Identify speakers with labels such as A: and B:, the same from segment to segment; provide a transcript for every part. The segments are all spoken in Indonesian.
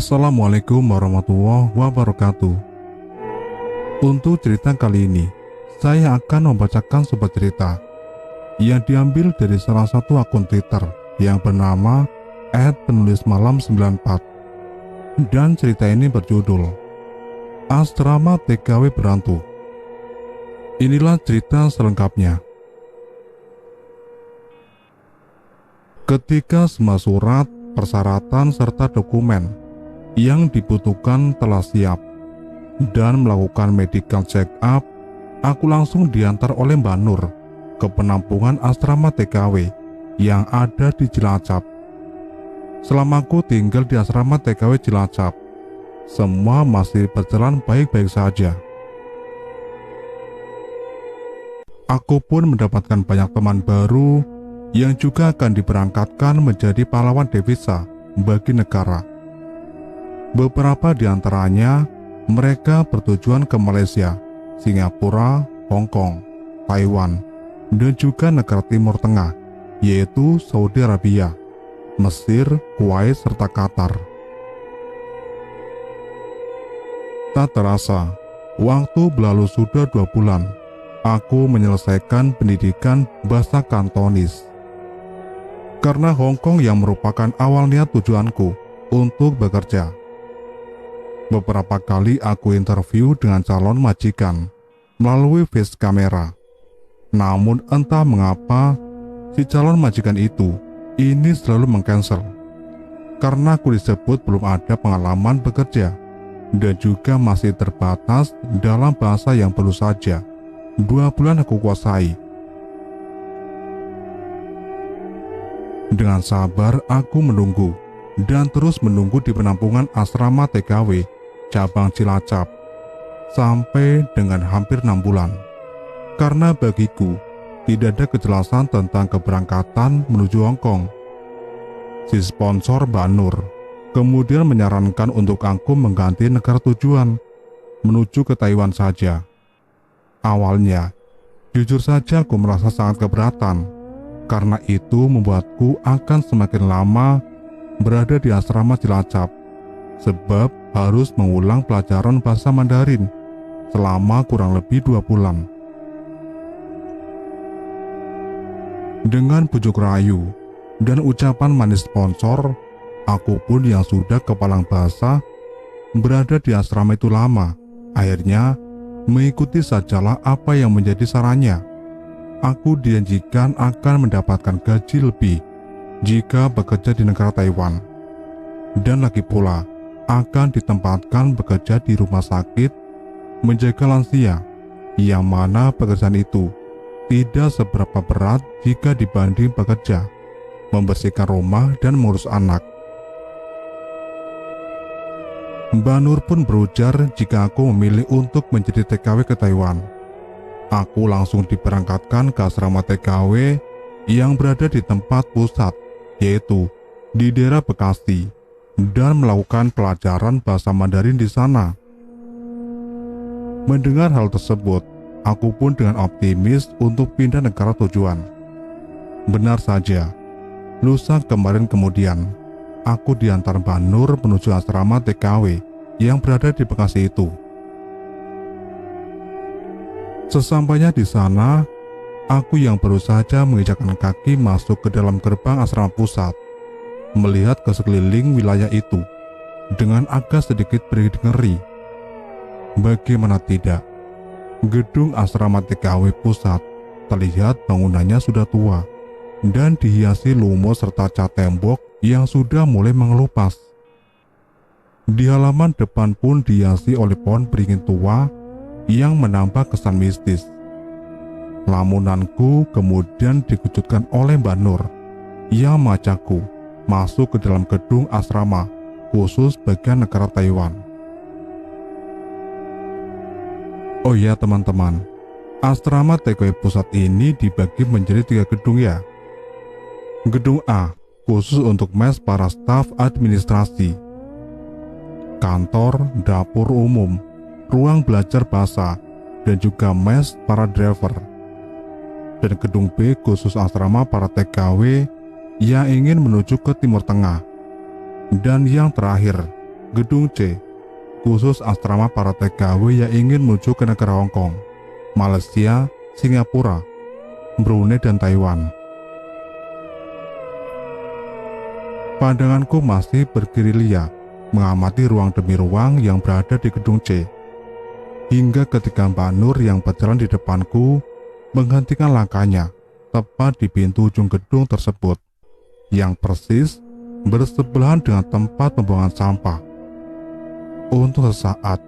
A: Assalamualaikum warahmatullahi wabarakatuh. Untuk cerita kali ini, saya akan membacakan sebuah cerita yang diambil dari salah satu akun Twitter yang bernama @penulismalam94. Dan cerita ini berjudul Asrama TKW Berhantu. Inilah cerita selengkapnya. Ketika semua surat, persyaratan serta dokumen yang dibutuhkan telah siap dan melakukan medical check up, aku langsung diantar oleh Mbak Nur ke penampungan asrama TKW yang ada di Cilacap. Selama aku tinggal di asrama TKW Cilacap, semua masih berjalan baik-baik saja. Aku pun mendapatkan banyak teman baru yang juga akan diberangkatkan menjadi pahlawan devisa bagi negara. Beberapa di antaranya, mereka bertujuan ke Malaysia, Singapura, Hong Kong, Taiwan, dan juga negara Timur Tengah, yaitu Saudi Arabia, Mesir, Kuwait, serta Qatar. Tak terasa, waktu berlalu sudah 2 bulan, aku menyelesaikan pendidikan bahasa Kantonis. Karena Hong Kong yang merupakan awal niat tujuanku untuk bekerja. Beberapa kali aku interview dengan calon majikan melalui face kamera. Namun entah mengapa si calon majikan itu ini selalu meng-cancel. Karena aku disebut belum ada pengalaman bekerja dan juga masih terbatas dalam bahasa yang baru saja 2 bulan aku kuasai. Dengan sabar aku menunggu dan terus menunggu di penampungan asrama TKW cabang Cilacap sampai dengan hampir 6 bulan. Karena bagiku tidak ada kejelasan tentang keberangkatan menuju Hong Kong. Si sponsor Mbak Nur kemudian menyarankan untuk aku mengganti negara tujuan menuju ke Taiwan saja. Awalnya, jujur saja aku merasa sangat keberatan karena itu membuatku akan semakin lama berada di asrama Cilacap, sebab harus mengulang pelajaran bahasa Mandarin selama kurang lebih 2 bulan. Dengan bujuk rayu dan ucapan manis sponsor, aku pun yang sudah kepalang bahasa berada di asrama itu lama, akhirnya mengikuti sajalah apa yang menjadi sarannya. Aku dijanjikan akan mendapatkan gaji lebih jika bekerja di negara Taiwan. Dan lagi pula, akan ditempatkan bekerja di rumah sakit menjaga lansia, yang mana pekerjaan itu tidak seberapa berat jika dibanding bekerja membersihkan rumah dan mengurus anak. Mbak Nur pun berujar jika aku memilih untuk menjadi TKW ke Taiwan. Aku langsung diberangkatkan ke asrama TKW yang berada di tempat pusat, yaitu di daerah Bekasi, dan melakukan pelajaran bahasa Mandarin di sana. Mendengar hal tersebut, aku pun dengan optimis untuk pindah negara tujuan. Benar saja, lusa kemarin kemudian, aku diantar Mbak Nur menuju asrama TKW yang berada di Bekasi itu. Sesampainya di sana, aku yang baru saja menginjakkan kaki masuk ke dalam gerbang asrama pusat, melihat ke sekeliling wilayah itu dengan agak sedikit berkedip ngeri. Bagaimana tidak, gedung asrama TKW pusat terlihat bangunannya sudah tua dan dihiasi lumut serta cat tembok yang sudah mulai mengelupas. Di halaman depan pun dihiasi oleh pohon beringin tua yang menambah kesan mistis. Lamunanku kemudian dikejutkan oleh Mbak Nur yang mengajakku masuk ke dalam gedung asrama khusus bagian negara Taiwan. Oh ya teman-teman, asrama TKW pusat ini dibagi menjadi 3 gedung ya. Gedung A khusus untuk mes para staf administrasi, kantor, dapur umum, ruang belajar bahasa, dan juga mes para driver. Dan gedung B khusus asrama para TKW yang ingin menuju ke Timur Tengah. Dan yang terakhir, Gedung C, khusus asrama para TKW yang ingin menuju ke negara Hong Kong, Malaysia, Singapura, Brunei, dan Taiwan. Pandanganku masih bergerilya mengamati ruang demi ruang yang berada di gedung C, hingga ketika Mbak Nur yang berjalan di depanku menghentikan langkahnya tepat di pintu ujung gedung tersebut, yang persis bersebelahan dengan tempat pembuangan sampah. Untuk sesaat,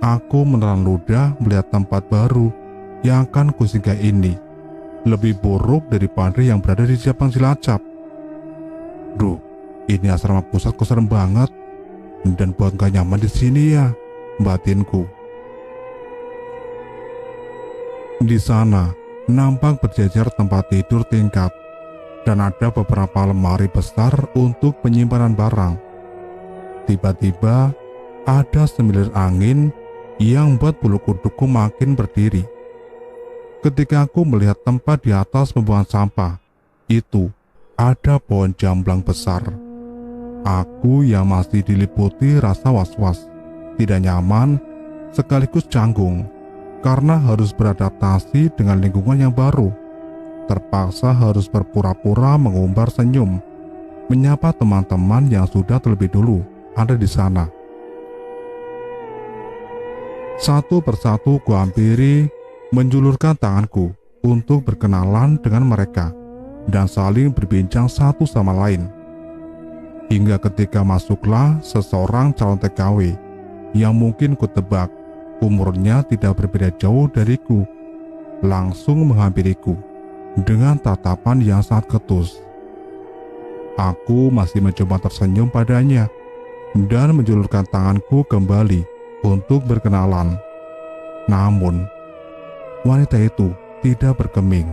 A: aku menelan ludah melihat tempat baru yang akan kusinggah ini lebih buruk daripada yang berada di Jabang Cilacap. Duh, ini asrama pusat kok serem banget, dan buat gak nyaman di sini ya, batinku. Di sana nampak berjajar tempat tidur tingkat, dan ada beberapa lemari besar untuk penyimpanan barang. Tiba-tiba ada semilir angin yang membuat bulu kuduku makin berdiri. Ketika aku melihat tempat di atas pembuangan sampah, itu ada pohon jamblang besar. Aku yang masih diliputi rasa was-was, tidak nyaman, sekaligus canggung, karena harus beradaptasi dengan lingkungan yang baru. Terpaksa harus berpura-pura mengumbar senyum, menyapa teman-teman yang sudah terlebih dulu ada di sana. Satu persatu kuhampiri, menjulurkan tanganku untuk berkenalan dengan mereka dan saling berbincang satu sama lain. Hingga ketika masuklah seseorang calon TKW yang mungkin kutebak umurnya tidak berbeda jauh dariku, langsung menghampiriku dengan tatapan yang sangat ketus. Aku masih mencoba tersenyum padanya dan menjulurkan tanganku kembali untuk berkenalan. Namun, wanita itu tidak bergeming.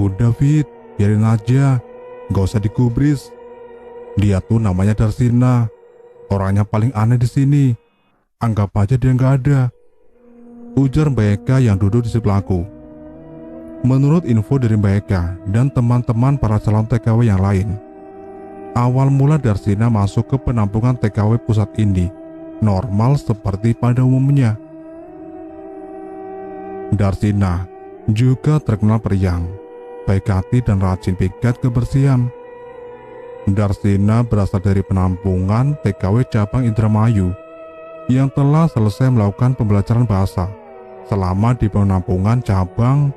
A: Udah Fit, biarin aja, gak usah digubris. Dia tuh namanya Darsina, orangnya paling aneh di sini. Anggap aja dia gak ada, ujar Mbak Eka yang duduk di sebelahku. Menurut info dari Mbak Eka dan teman-teman para calon TKW yang lain, awal mula Darsina masuk ke penampungan TKW pusat ini normal seperti pada umumnya. Darsina juga terkenal periang, baik hati dan rajin piket kebersihan. Darsina berasal dari penampungan TKW cabang Indramayu yang telah selesai melakukan pembelajaran bahasa selama di penampungan cabang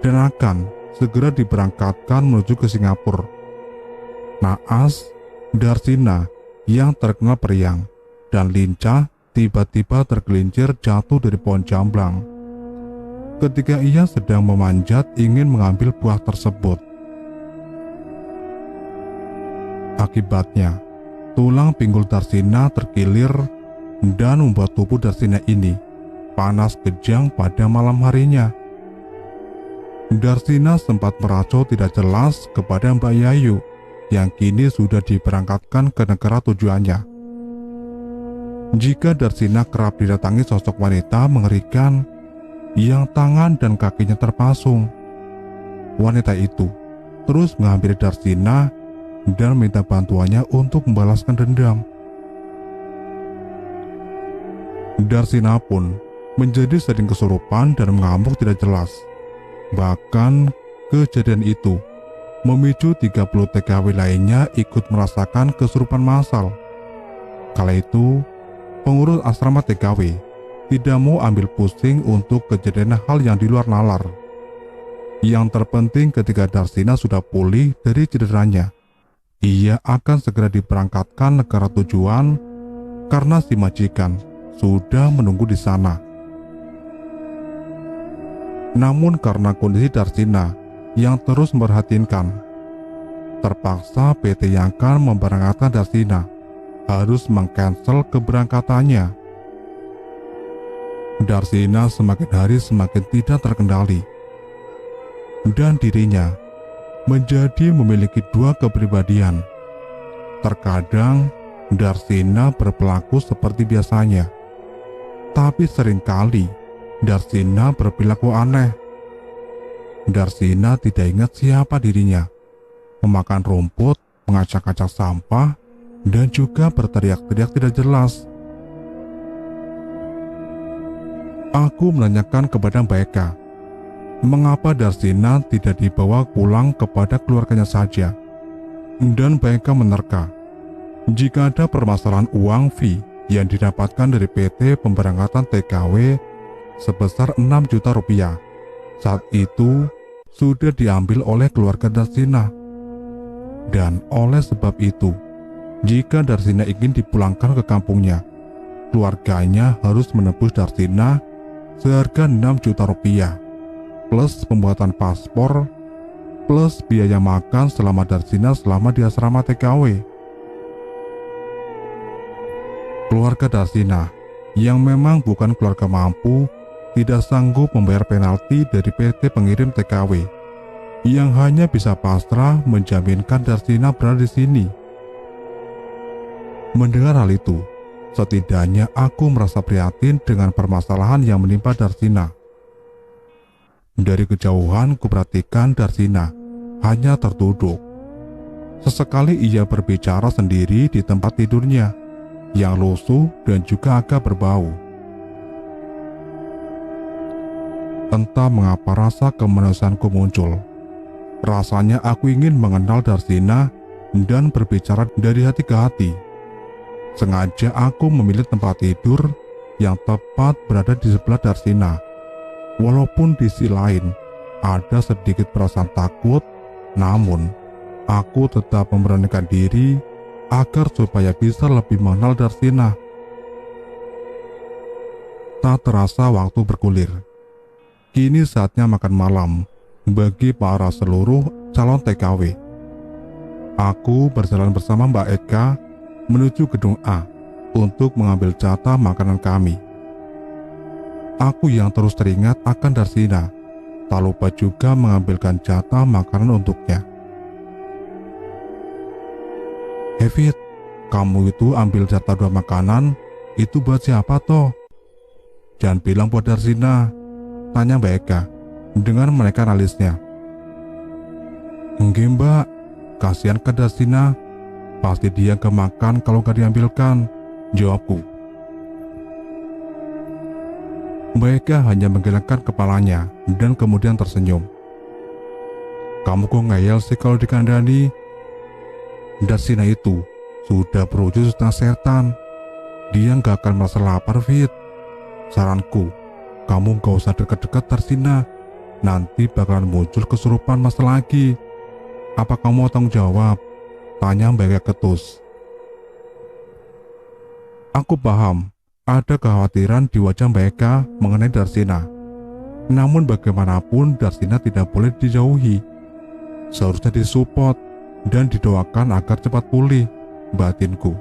A: dan akan segera diberangkatkan menuju ke Singapura. Naas, Darsina yang terkenal periang dan lincah tiba-tiba tergelincir jatuh dari pohon jamblang ketika ia sedang memanjat ingin mengambil buah tersebut. Akibatnya, tulang pinggul Darsina terkilir dan membuat tubuh Darsina ini panas kejang pada malam harinya. Darsina sempat meracau tidak jelas kepada Mbak Yayu yang kini sudah diberangkatkan ke negara tujuannya. Jika Darsina kerap didatangi sosok wanita mengerikan yang tangan dan kakinya terpasung, wanita itu terus menghampiri Darsina dan minta bantuannya untuk membalaskan dendam. Darsina pun menjadi sering kesurupan dan mengamuk tidak jelas. Bahkan kejadian itu memicu 30 TKW lainnya ikut merasakan kesurupan massal. Kala itu, pengurus asrama TKW tidak mau ambil pusing untuk kejadian hal yang di luar nalar. Yang terpenting ketika Darsina sudah pulih dari cederanya, ia akan segera diberangkatkan negara tujuan karena si majikan sudah menunggu di sana. Namun karena kondisi Darsina yang terus memperhatinkan, terpaksa PT yang akan memberangkatkan Darsina harus mengcancel keberangkatannya. Darsina semakin hari semakin tidak terkendali, dan dirinya menjadi memiliki dua kepribadian. Terkadang Darsina berperilaku seperti biasanya, tapi seringkali Darsina berperilaku aneh. Darsina tidak ingat siapa dirinya, memakan rumput mengacak-acak sampah, dan juga berteriak-teriak tidak jelas. Aku menanyakan kepada Mbak Eka, mengapa Darsina tidak dibawa pulang kepada keluarganya saja. Dan Mbak Eka menerka, jika ada permasalahan uang fee yang didapatkan dari PT pemberangkatan TKW sebesar 6 juta rupiah, saat itu sudah diambil oleh keluarga Darsina. Dan oleh sebab itu, jika Darsina ingin dipulangkan ke kampungnya, keluarganya harus menebus Darsina seharga 6 juta rupiah, plus pembuatan paspor, plus biaya makan selama Darsina selama di asrama TKW. Keluarga Darsina yang memang bukan keluarga mampu tidak sanggup membayar penalti dari PT pengirim TKW yang hanya bisa pasrah menjaminkan Darsina berada di sini. Mendengar hal itu, setidaknya aku merasa prihatin dengan permasalahan yang menimpa Darsina. Dari kejauhan kuperhatikan Darsina hanya tertunduk. Sesekali ia berbicara sendiri di tempat tidurnya yang lusuh dan juga agak berbau. Entah mengapa rasa kemanusiaanku muncul. Rasanya aku ingin mengenal Darsina dan berbicara dari hati ke hati. Sengaja aku memilih tempat tidur yang tepat berada di sebelah Darsina. Walaupun di sisi lain ada sedikit perasaan takut, namun aku tetap memberanikan diri agar supaya bisa lebih mengenal Darsina. Tak terasa waktu bergulir. Kini saatnya makan malam bagi para seluruh calon TKW. Aku berjalan bersama Mbak Eka menuju gedung A untuk mengambil jatah makanan kami. Aku yang terus teringat akan Darsina, tak lupa juga mengambilkan jatah makanan untuknya. Fit, kamu itu ambil jatah 2 makanan, itu buat siapa toh? Jangan bilang buat Darsina, tanya Mbak Eka dengan menaikkan alisnya. Enggak Mbak, kasihan ke Darsina, pasti dia kemakan kalau gak diambilkan, jawabku. Mbak Eka hanya menggelengkan kepalanya dan kemudian tersenyum. Kamu kok ngeyel sih kalau dikandani? Darsina itu sudah berwujud setengah setan. Dia gak akan merasa lapar, Fit. Saranku, kamu gak usah deket-deket Darsina. Nanti bakalan muncul kesurupan Mas lagi. Apa kamu mau tanggung jawab? Tanya Mbak Eka ketus. Aku paham ada kekhawatiran di wajah Mbak Eka mengenai Darsina. Namun bagaimanapun Darsina tidak boleh dijauhi. Seharusnya disupport dan didoakan agar cepat pulih, batinku.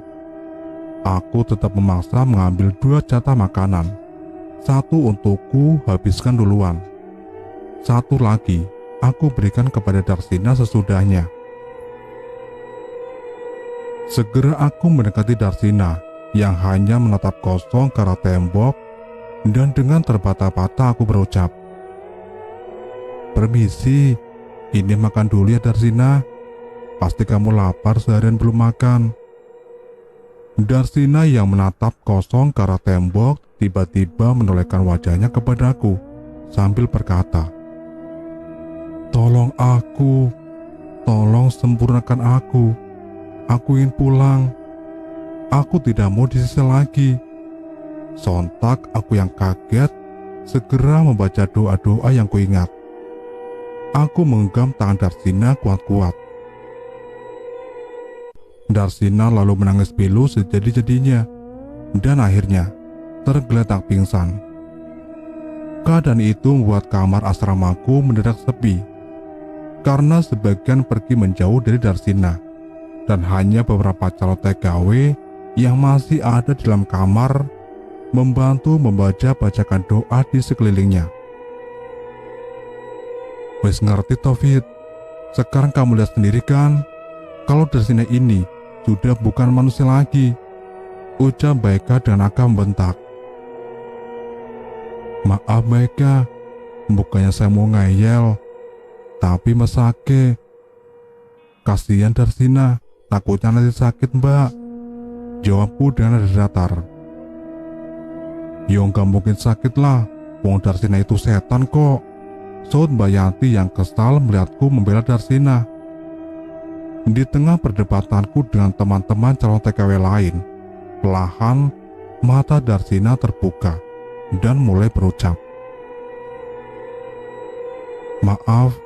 A: Aku tetap memaksa mengambil 2 jatah makanan. 1 untukku habiskan duluan. 1 lagi aku berikan kepada Darsina sesudahnya. Segera aku mendekati Darsina yang hanya menatap kosong ke arah tembok, dan dengan terbata-bata aku berucap, "Permisi, ini makan dulu ya Darsina. Pasti kamu lapar seharian belum makan." Darsina yang menatap kosong ke arah tembok tiba-tiba menolehkan wajahnya kepadaku sambil berkata, "Tolong aku, tolong sempurnakan aku. Aku ingin pulang. Aku tidak mau disisir lagi." Sontak aku yang kaget segera membaca doa-doa yang kuingat. Aku menggenggam tangan Darsina kuat-kuat. Darsina lalu menangis pilu sejadi-jadinya dan akhirnya tergeletak pingsan. Keadaan itu membuat kamar asramaku mendadak sepi karena sebagian pergi menjauh dari Darsina dan hanya beberapa calon TKW yang masih ada di dalam kamar membantu membaca bacakan doa di sekelilingnya. Wes ngerti Taufik, sekarang kamu lihat sendiri kan, kalau Darsina ini sudah bukan manusia lagi, ucap Mbak Eka dan agak membentak. Maaf Mbak Eka, bukannya saya mau ngeyel, tapi mesake. Kasihan Darsina, Takutnya nanti sakit, Mbak, jawabku dengan nada datar. Yo nggak mungkin sakit lah, wong Darsina itu setan kok, sahut Mbak Yanti yang kesal melihatku membela Darsina. Di tengah perdebatanku dengan teman-teman calon TKW lain, perlahan mata Darsina terbuka dan mulai berucap, "Maaf,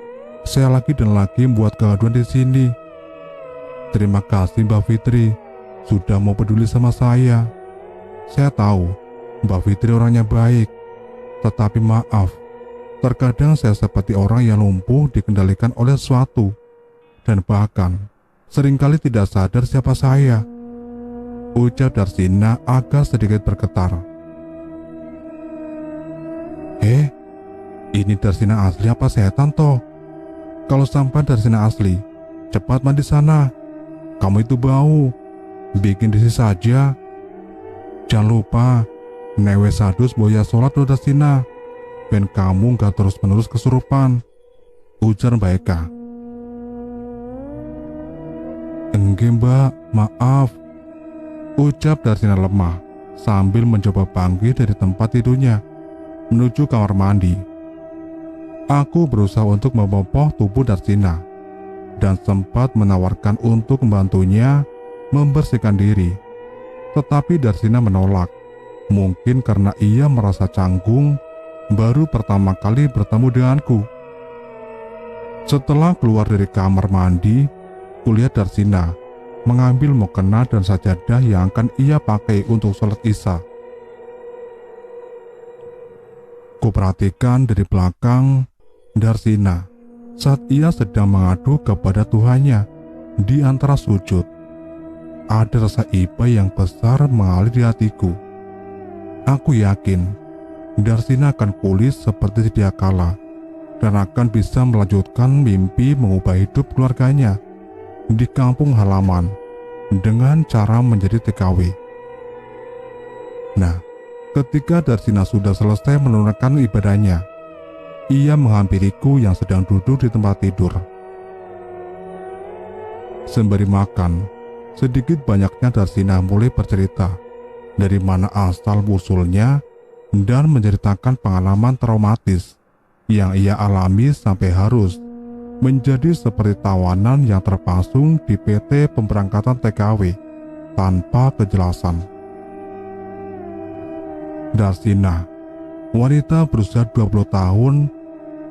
A: saya lagi dan lagi membuat kegaduhan di sini. Terima kasih Mbak Fitri sudah mau peduli sama saya. Saya tahu Mbak Fitri orangnya baik, tetapi maaf, terkadang saya seperti orang yang lumpuh dikendalikan oleh sesuatu, dan bahkan seringkali tidak sadar siapa saya," ucap Darsina agak sedikit bergetar. Ini Darsina asli apa setan toh? Kalau sampai Darsina asli, cepat mandi sana. Kamu itu bau, bikin risih saja. Jangan lupa, newe sadus boya sholat lo Darsina, ben kamu gak terus-menerus kesurupan, ujar Mbak Eka. Enggak Mbak, maaf, ucap Darsina lemah sambil mencoba bangkit dari tempat tidurnya menuju kamar mandi. Aku berusaha untuk memopok tubuh Darsina dan sempat menawarkan untuk membantunya membersihkan diri. Tetapi Darsina menolak, mungkin karena ia merasa canggung baru pertama kali bertemu denganku. Setelah keluar dari kamar mandi, kulihat Darsina mengambil mukena dan sajadah yang akan ia pakai untuk sholat Isya. Kuperhatikan dari belakang Darsina saat ia sedang mengadu kepada Tuhannya di antara sujud. Ada rasa iba yang besar mengalir di hatiku. Aku yakin Darsina akan pulih seperti sedia kala dan akan bisa melanjutkan mimpi mengubah hidup keluarganya di kampung halaman dengan cara menjadi TKW. Nah, ketika Darsina sudah selesai menunaikan ibadahnya, ia menghampiriku yang sedang duduk di tempat tidur. Sembari makan, sedikit banyaknya Darsina mulai bercerita dari mana asal-usulnya dan menceritakan pengalaman traumatis yang ia alami sampai harus menjadi seperti tawanan yang terpasung di PT pemberangkatan TKW tanpa kejelasan. Darsina, wanita berusia 20 tahun,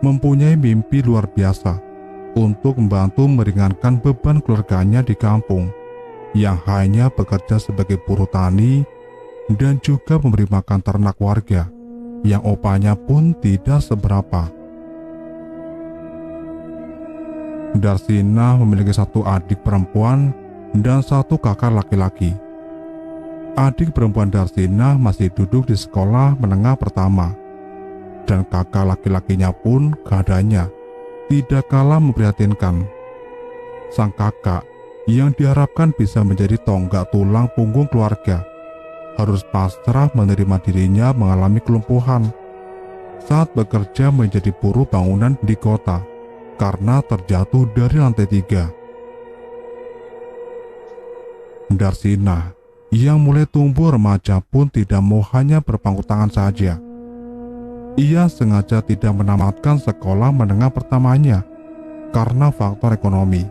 A: mempunyai mimpi luar biasa untuk membantu meringankan beban keluarganya di kampung yang hanya bekerja sebagai buruh tani dan juga memberi makan ternak warga yang upahnya pun tidak seberapa. Darsina memiliki satu adik perempuan dan satu kakak laki-laki. Adik perempuan Darsina masih duduk di sekolah menengah pertama, dan kakak laki-lakinya pun keadaannya tidak kalah memprihatinkan. Sang kakak yang diharapkan bisa menjadi tonggak tulang punggung keluarga harus pasrah menerima dirinya mengalami kelumpuhan saat bekerja menjadi buruh bangunan di kota karena terjatuh dari lantai 3. Darsina yang mulai tumbuh remaja pun tidak mau hanya berpangku tangan saja. Ia sengaja tidak menamatkan sekolah menengah pertamanya karena faktor ekonomi.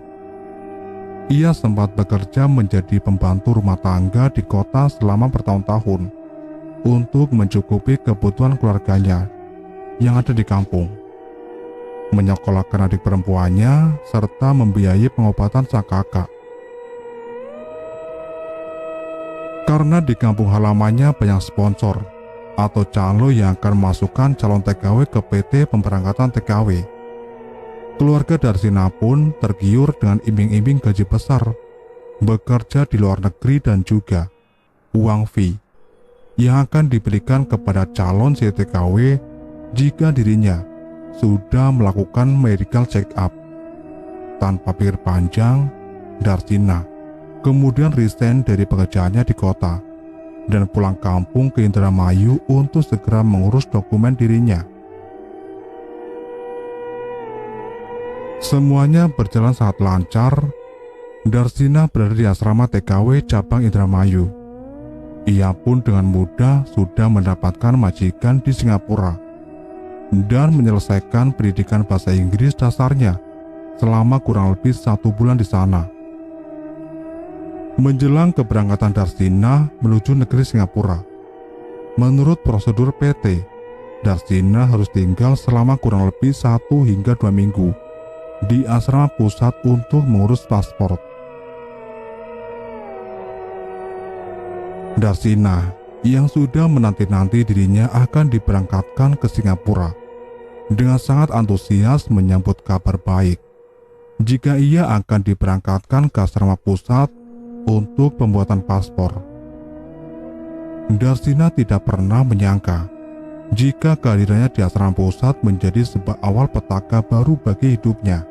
A: Ia sempat bekerja menjadi pembantu rumah tangga di kota selama bertahun-tahun untuk mencukupi kebutuhan keluarganya yang ada di kampung, menyekolahkan adik perempuannya, serta membiayai pengobatan sang kakak. Karena di kampung halamannya banyak sponsor atau calo yang akan memasukkan calon TKW ke PT pemberangkatan TKW, keluarga Darsina pun tergiur dengan iming-iming gaji besar, bekerja di luar negeri dan juga uang fee yang akan diberikan kepada calon CTKW jika dirinya sudah melakukan medical check up. Tanpa pikir panjang, Darsina kemudian resign dari pekerjaannya di kota dan pulang kampung ke Indramayu untuk segera mengurus dokumen dirinya. Semuanya berjalan sangat lancar Darsina berada di asrama TKW cabang Indramayu. Ia pun dengan mudah sudah mendapatkan majikan di Singapura dan menyelesaikan pendidikan bahasa Inggris dasarnya selama kurang lebih 1 bulan di sana. Menjelang keberangkatan Darsina menuju negeri Singapura, menurut prosedur PT, Darsina harus tinggal selama kurang lebih 1 hingga 2 minggu di asrama pusat untuk mengurus paspor. Darsina yang sudah menanti-nanti dirinya akan diberangkatkan ke Singapura dengan sangat antusias menyambut kabar baik jika ia akan diberangkatkan ke asrama pusat untuk pembuatan paspor. Darsina tidak pernah menyangka jika kehadirannya di asrama pusat menjadi sebuah awal petaka baru bagi hidupnya.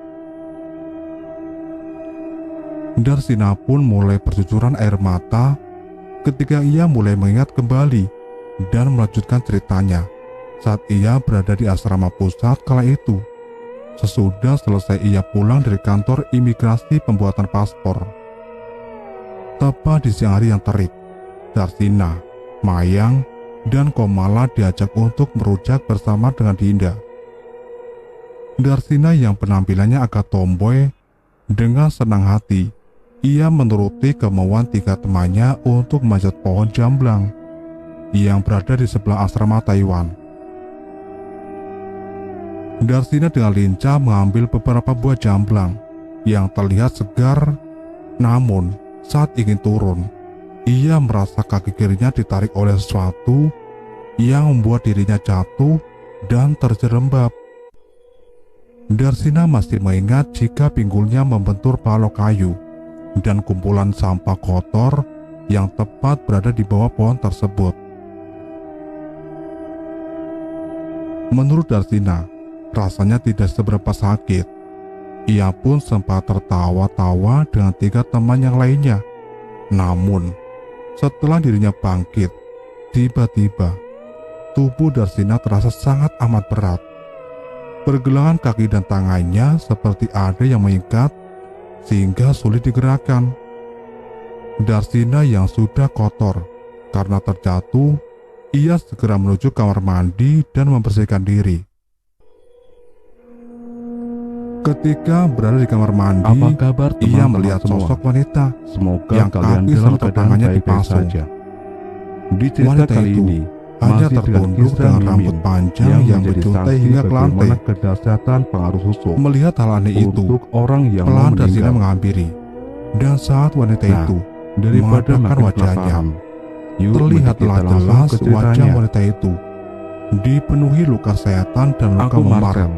A: Darsina pun mulai bercucuran air mata ketika ia mulai mengingat kembali dan melanjutkan ceritanya saat ia berada di asrama pusat kala itu, sesudah selesai ia pulang dari kantor imigrasi pembuatan paspor. Tepat di siang hari yang terik, Darsina, Mayang, dan Komala diajak untuk merujak bersama dengan Dinda. Darsina yang penampilannya agak tomboy, dengan senang hati ia menuruti kemauan 3 temannya untuk memanjat pohon jamblang yang berada di sebelah asrama Taiwan. Darsina dengan lincah mengambil beberapa buah jamblang yang terlihat segar, namun saat ingin turun, ia merasa kaki kirinya ditarik oleh sesuatu yang membuat dirinya jatuh dan terjerembab. Darsina masih mengingat jika pinggulnya membentur balok kayu dan kumpulan sampah kotor yang tepat berada di bawah pohon tersebut. Menurut Darsina, rasanya tidak seberapa sakit. Ia pun sempat tertawa-tawa dengan 3 teman yang lainnya. Namun, setelah dirinya bangkit, tiba-tiba tubuh Darsina terasa sangat amat berat. Pergelangan kaki dan tangannya seperti ada yang mengikat sehingga sulit digerakkan. Darsina yang sudah kotor karena terjatuh, ia segera menuju kamar mandi dan membersihkan diri. Ketika berada di kamar mandi,
B: Apa kabar
A: ia
B: teman-teman
A: melihat
B: semua?
A: sosok wanita
B: Semoga
A: yang
B: kalian
A: kaki
B: dalam
A: serta
B: keadaan
A: tangannya
B: baik-baik
A: dipasung.
B: saja. Di cerita
A: Wanita
B: kali
A: itu
B: ini
A: hanya
B: masih
A: tertunduk
B: kisah
A: dengan
B: Mimin
A: rambut panjang yang
B: menjadi
A: berjuntai
B: saksi
A: hingga ke lantai.
B: bagaimana kedahsyatan pengaruh susuk
A: Melihat hal aneh itu,
B: untuk orang yang mau
A: pelan Darsina
B: meninggal.
A: menghampiri, dan saat wanita
B: Nah,
A: itu
B: Daripada
A: mengangkat
B: makin
A: wajahnya,
B: penasaran, yuk
A: terlihatlah
B: kita langsung
A: jelas
B: ke
A: wajah
B: ceritanya.
A: wanita itu dipenuhi luka sayatan dan luka
B: Aku
A: memar
B: Marcel,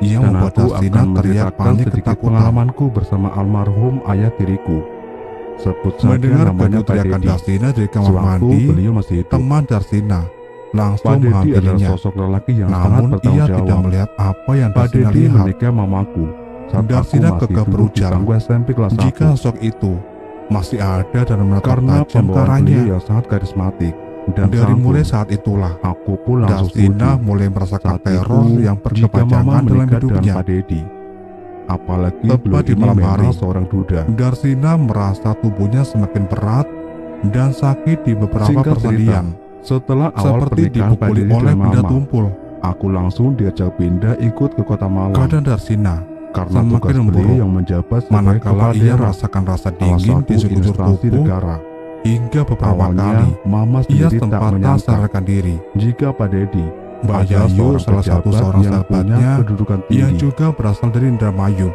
A: yang
B: dan
A: membuat
B: aku
A: Darsina
B: akan
A: teriak
B: menceritakan
A: panik
B: sedikit
A: ketakutan.
B: pengalamanku bersama almarhum ayah tiriku. Sebut saja
A: Mendengar
B: namanya Pak
A: teriakan
B: Dedi.
A: Darsina dari kamar
B: Sewaktu
A: mandi,
B: beliau masih hidup.
A: teman Darsina
B: Pak
A: langsung
B: Dedi adalah
A: menghampirinya.
B: sosok lelaki yang sangat
A: Namun
B: bertanggung
A: ia
B: jawab.
A: tidak melihat apa yang
B: Pak
A: Darsina
B: Dedi
A: lihat.
B: menikah mamaku saat aku
A: Darsina
B: masih
A: kekeh
B: duduk di
A: berujar
B: bangku SMP kelas 1.
A: jika sosok itu masih ada dan menatap
B: Karena
A: tajam ke
B: pembawaan
A: arahnya.
B: beliau yang sangat karismatik dan
A: Dari
B: santun,
A: mulai saat itulah
B: aku pun langsung
A: Darsina
B: setuju.
A: mulai merasakan
B: Saat
A: teror
B: itu,
A: yang
B: jika
A: berkepanjangan
B: mama
A: dalam
B: menikah dengan
A: hidupnya.
B: Pak Dedi, apalagi
A: Tepat
B: beliau
A: di
B: ini
A: malam
B: memang
A: hari,
B: seorang duda.
A: Darsina merasa tubuhnya semakin berat dan sakit di beberapa
B: Singkat
A: persendian,
B: Setelah awal
A: seperti
B: pernikahan Pak
A: dipukuli
B: Dedi
A: oleh
B: dengan
A: benda
B: mama,
A: tumpul.
B: aku langsung diajak pindah ikut ke kota Malang
A: Keadaan Darsina
B: karena
A: semakin
B: tugas
A: memburuk,
B: beliau yang menjabat sebagai
A: manakala
B: kepala
A: ia
B: daerah
A: merasakan rasa
B: salah
A: dingin
B: satu
A: di sekujur
B: instansi
A: tubuh.
B: negara.
A: Hingga beberapa
B: Awalnya,
A: kali
B: mama
A: ia
B: sendiri tak
A: sempat tak
B: menyangka
A: sadarkan diri.
B: jika Pak Dedi
A: Mbak
B: adalah
A: Yayu,
B: seorang
A: salah satu
B: pejabat
A: seorang
B: yang punya
A: sahabatnya
B: kedudukan
A: yang
B: tinggi.
A: juga berasal dari Indramayu,